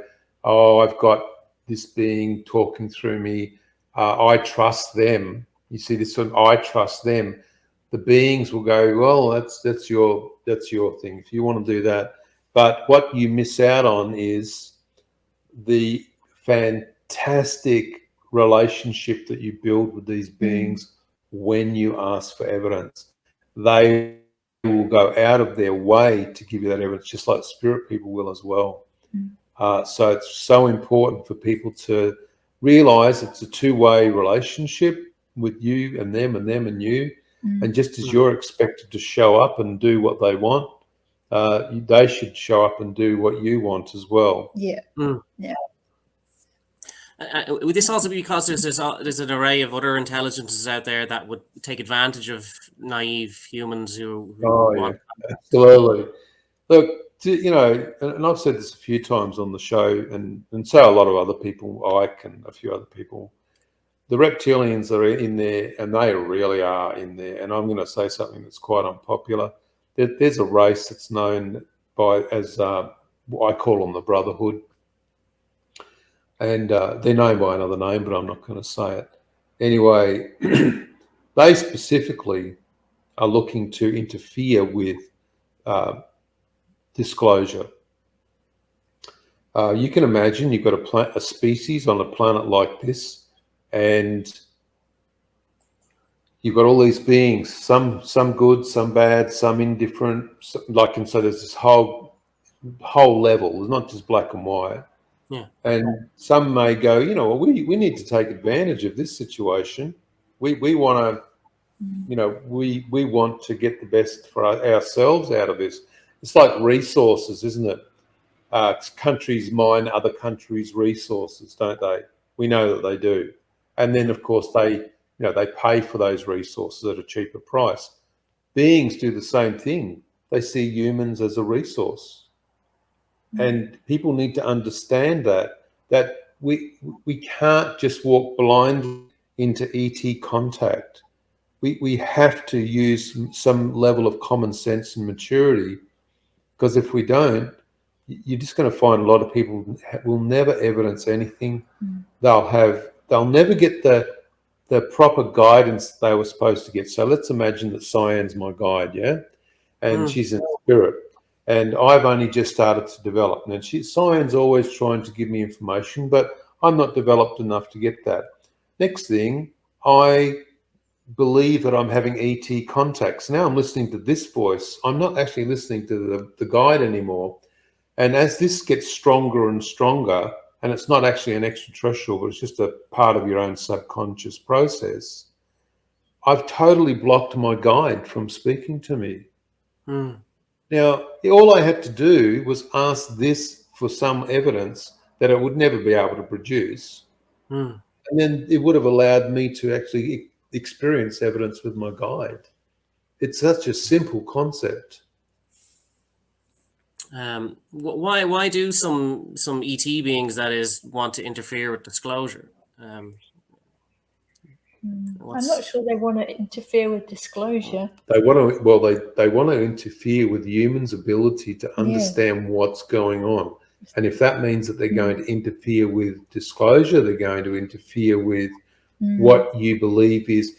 oh, I've got this being talking through me, I trust them. You see this one, I trust them. The beings will go, well, that's your thing, if you want to do that. But what you miss out on is the fantastic relationship that you build with these beings when you ask for evidence. They will go out of their way to give you that evidence, just like spirit people will as well. So it's so important for people to realize it's a two-way relationship with you and them and them and you. And just as you're expected to show up and do what they want, they should show up and do what you want as well. Yeah. Would this also be because there's an array of other intelligences out there that would take advantage of naive humans who want? Absolutely. Look, and I've said this a few times on the show, and so a lot of other people, Ike and a few other people, the reptilians are in there, and they really are in there. And I'm going to say something that's quite unpopular. There's a race that's known as I call them the Brotherhood. And they're known by another name, but I'm not going to say it. Anyway, they specifically are looking to interfere with disclosure. You can imagine you've got a species on a planet like this, and you've got all these beings, some good, some bad, some indifferent. And so there's this whole level. It's not just black and white. Yeah. And some may go, we need to take advantage of this situation. We want to, we want to get the best for ourselves out of this. It's like resources, isn't it? Countries mine other countries' resources, don't they? We know that they do. And then, of course, they pay for those resources at a cheaper price. Beings do the same thing. They see humans as a resource. And people need to understand that we can't just walk blindly into ET contact. We have to use some level of common sense and maturity, because if we don't, you're just going to find a lot of people will never evidence anything. They'll never get the proper guidance they were supposed to get. So let's imagine that Cyan's my guide, yeah? And she's in spirit. And I've only just started to develop. And Cyan's always trying to give me information, but I'm not developed enough to get that. Next thing, I believe that I'm having ET contacts. Now I'm listening to this voice. I'm not actually listening to the guide anymore. And as this gets stronger and stronger, and it's not actually an extraterrestrial, but it's just a part of your own subconscious process, I've totally blocked my guide from speaking to me. Now, all I had to do was ask this for some evidence that it would never be able to produce. And then it would have allowed me to actually experience evidence with my guide. It's such a simple concept. Why do some ET beings, that is, want to interfere with disclosure? I'm not sure they want to interfere with disclosure. They want to. Well, they want to interfere with humans' ability to understand what's going on, and if that means that they're going to interfere with disclosure, they're going to interfere with what you believe is.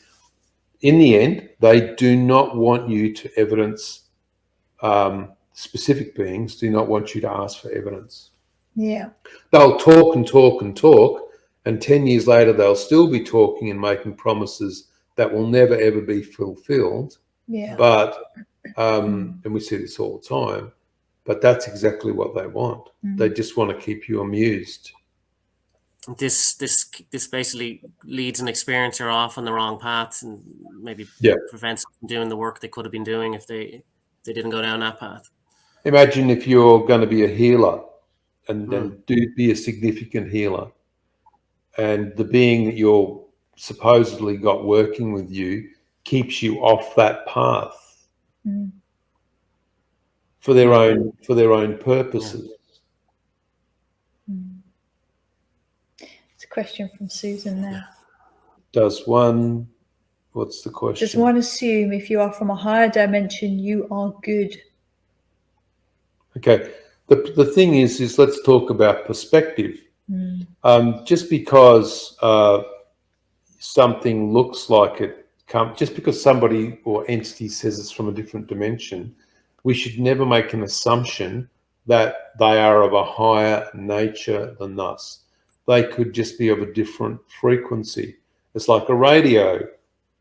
In the end, they do not want you to evidence specific beings. Do not want you to ask for evidence. Yeah. They'll talk and talk and talk, and 10 years later, they'll still be talking and making promises that will never, ever be fulfilled. Yeah. But, and we see this all the time, but that's exactly what they want. They just want to keep you amused. This basically leads an experiencer off on the wrong path and maybe prevents them from doing the work they could have been doing if they didn't go down that path. Imagine if you're going to be a healer and do be a significant healer, and the being that you're supposedly got working with you keeps you off that path for their own purposes. It's a question from Susan now. What's the question? Does one assume if you are from a higher dimension, you are good? Okay. The thing is let's talk about perspective. Just because something looks like it, just because somebody or entity says it's from a different dimension, we should never make an assumption that they are of a higher nature than us. They could just be of a different frequency. It's like a radio,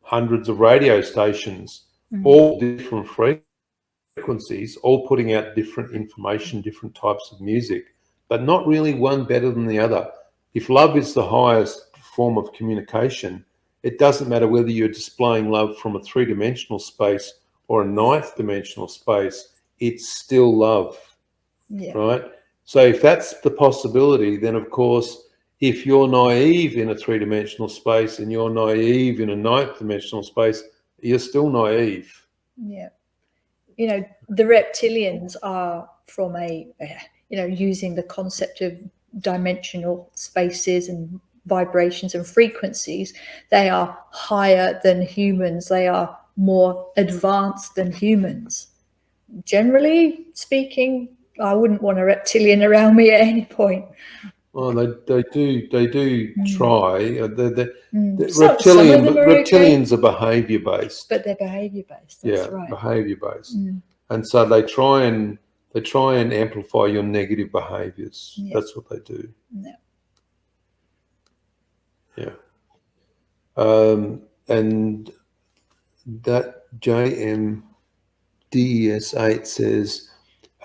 hundreds of radio stations, all different frequencies, all putting out different information, different types of music, but not really one better than the other. If love is the highest form of communication, it doesn't matter whether you're displaying love from a three-dimensional space or a ninth dimensional space, it's still love, right? So if that's the possibility, then of course, if you're naive in a three-dimensional space and you're naive in a ninth dimensional space, you're still naive. Yeah. You know, the reptilians are from using the concept of dimensional spaces and vibrations and frequencies. They are higher than humans. They are more advanced than humans. Generally speaking, I wouldn't want a reptilian around me at any point. Well, they do try. Reptilians are behaviour based, but they're behaviour based. That's right. Behaviour based, and so they try and amplify your negative behaviours. Yeah. That's what they do. Yeah. And that JMDES8 says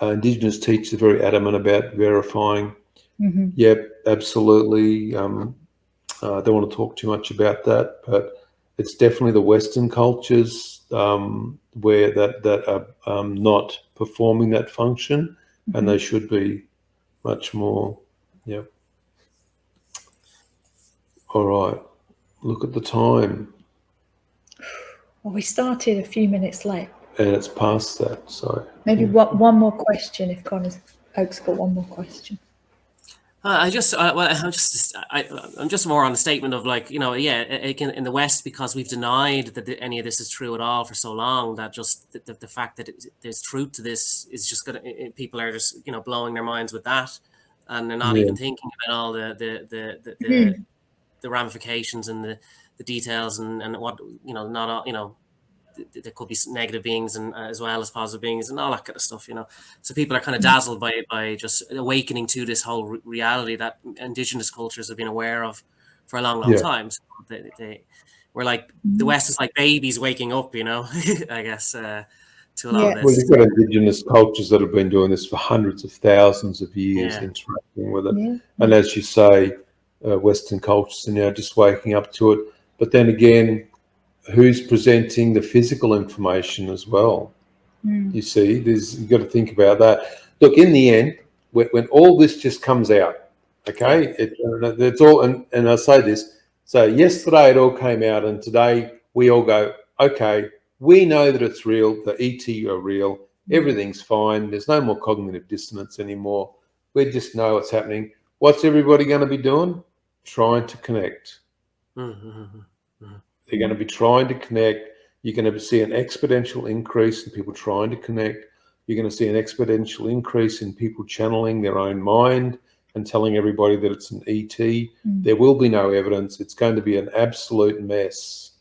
Indigenous teachers are very adamant about verifying. Yep, absolutely. I don't want to talk too much about that, but it's definitely the Western cultures where that are not performing that function, and they should be much more. Yep. All right. Look at the time. Well, we started a few minutes late, and it's past that. So maybe one more question. If Connor's Oak's got one more question. I'm just more on the statement of like, in the West, because we've denied that any of this is true at all for so long, that just the fact that there's truth to this is just people are just blowing their minds with that, and they're not even thinking about all the ramifications and the details and what not all there could be negative beings and as well as positive beings and all that kind of stuff, So people are kind of dazzled by just awakening to this whole reality that Indigenous cultures have been aware of for a long time. So we're like, the West is like babies waking up, I guess, to a lot of this. Well, you've got Indigenous cultures that have been doing this for hundreds of thousands of years, interacting with it. Yeah. And as you say, Western cultures are now just waking up to it. But then again, who's presenting the physical information as well? You see, you've got to think about that. Look, in the end, when all this just comes out, okay, it's all, and I say this, so yesterday it all came out, and today we all go, okay, we know that it's real, the ET are real, everything's fine, there's no more cognitive dissonance anymore, we just know what's happening. What's everybody going to be doing? Trying to connect. They're going to be trying to connect. You're going to see an exponential increase in people trying to connect. You're going to see an exponential increase in people channeling their own mind and telling everybody that it's an ET. There will be no evidence. It's going to be an absolute mess.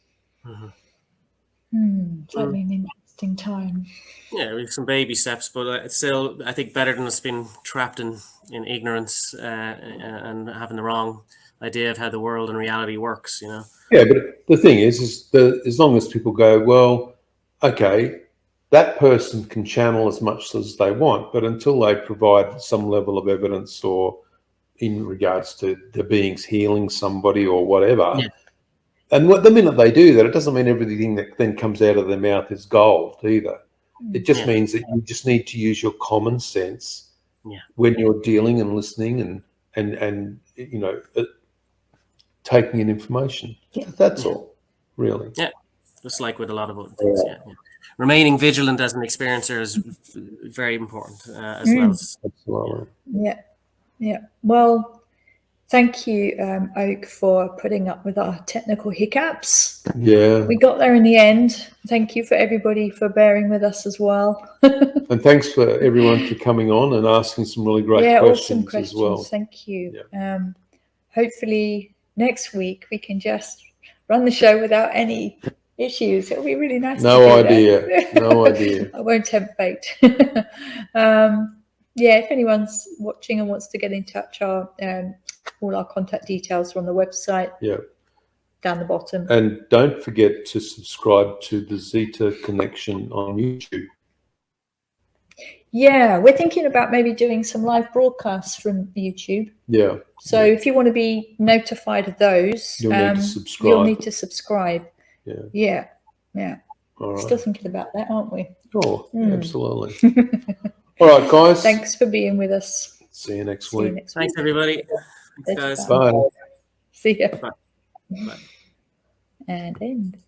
Certainly an interesting time. Yeah, with some baby steps, but it's still, I think, better than us being trapped in ignorance and having the wrong idea of how the world and reality works, you know. Yeah, but the thing is that as long as people go, well, okay, that person can channel as much as they want, but until they provide some level of evidence or in regards to the beings healing somebody or whatever, and the minute they do that, it doesn't mean everything that then comes out of their mouth is gold either. It just means that you just need to use your common sense when you're dealing and listening and you know, taking in information. That's all, really. Yeah, just like with a lot of other things. Yeah. Remaining vigilant as an experiencer is very important as well. Absolutely. Yeah. Well, thank you, Oak, for putting up with our technical hiccups. Yeah. We got there in the end. Thank you for everybody for bearing with us as well. And thanks for everyone for coming on and asking some really great questions, awesome questions as well. Thank you. Hopefully next week we can just run the show without any issues. It'll be really nice. No idea. I won't tempt fate. If anyone's watching and wants to get in touch, all our contact details are on the website. Down the bottom. And don't forget to subscribe to the Zeta Connection on YouTube. Yeah, we're thinking about maybe doing some live broadcasts from YouTube. Yeah. So if you want to be notified of those, you'll need to subscribe. You'll need to subscribe. Yeah. All right. Still thinking about that, aren't we? Oh, absolutely. All right, guys. Thanks for being with us. See you next week. Thanks, everybody. Thanks, guys. Bye. See ya. Bye. And end.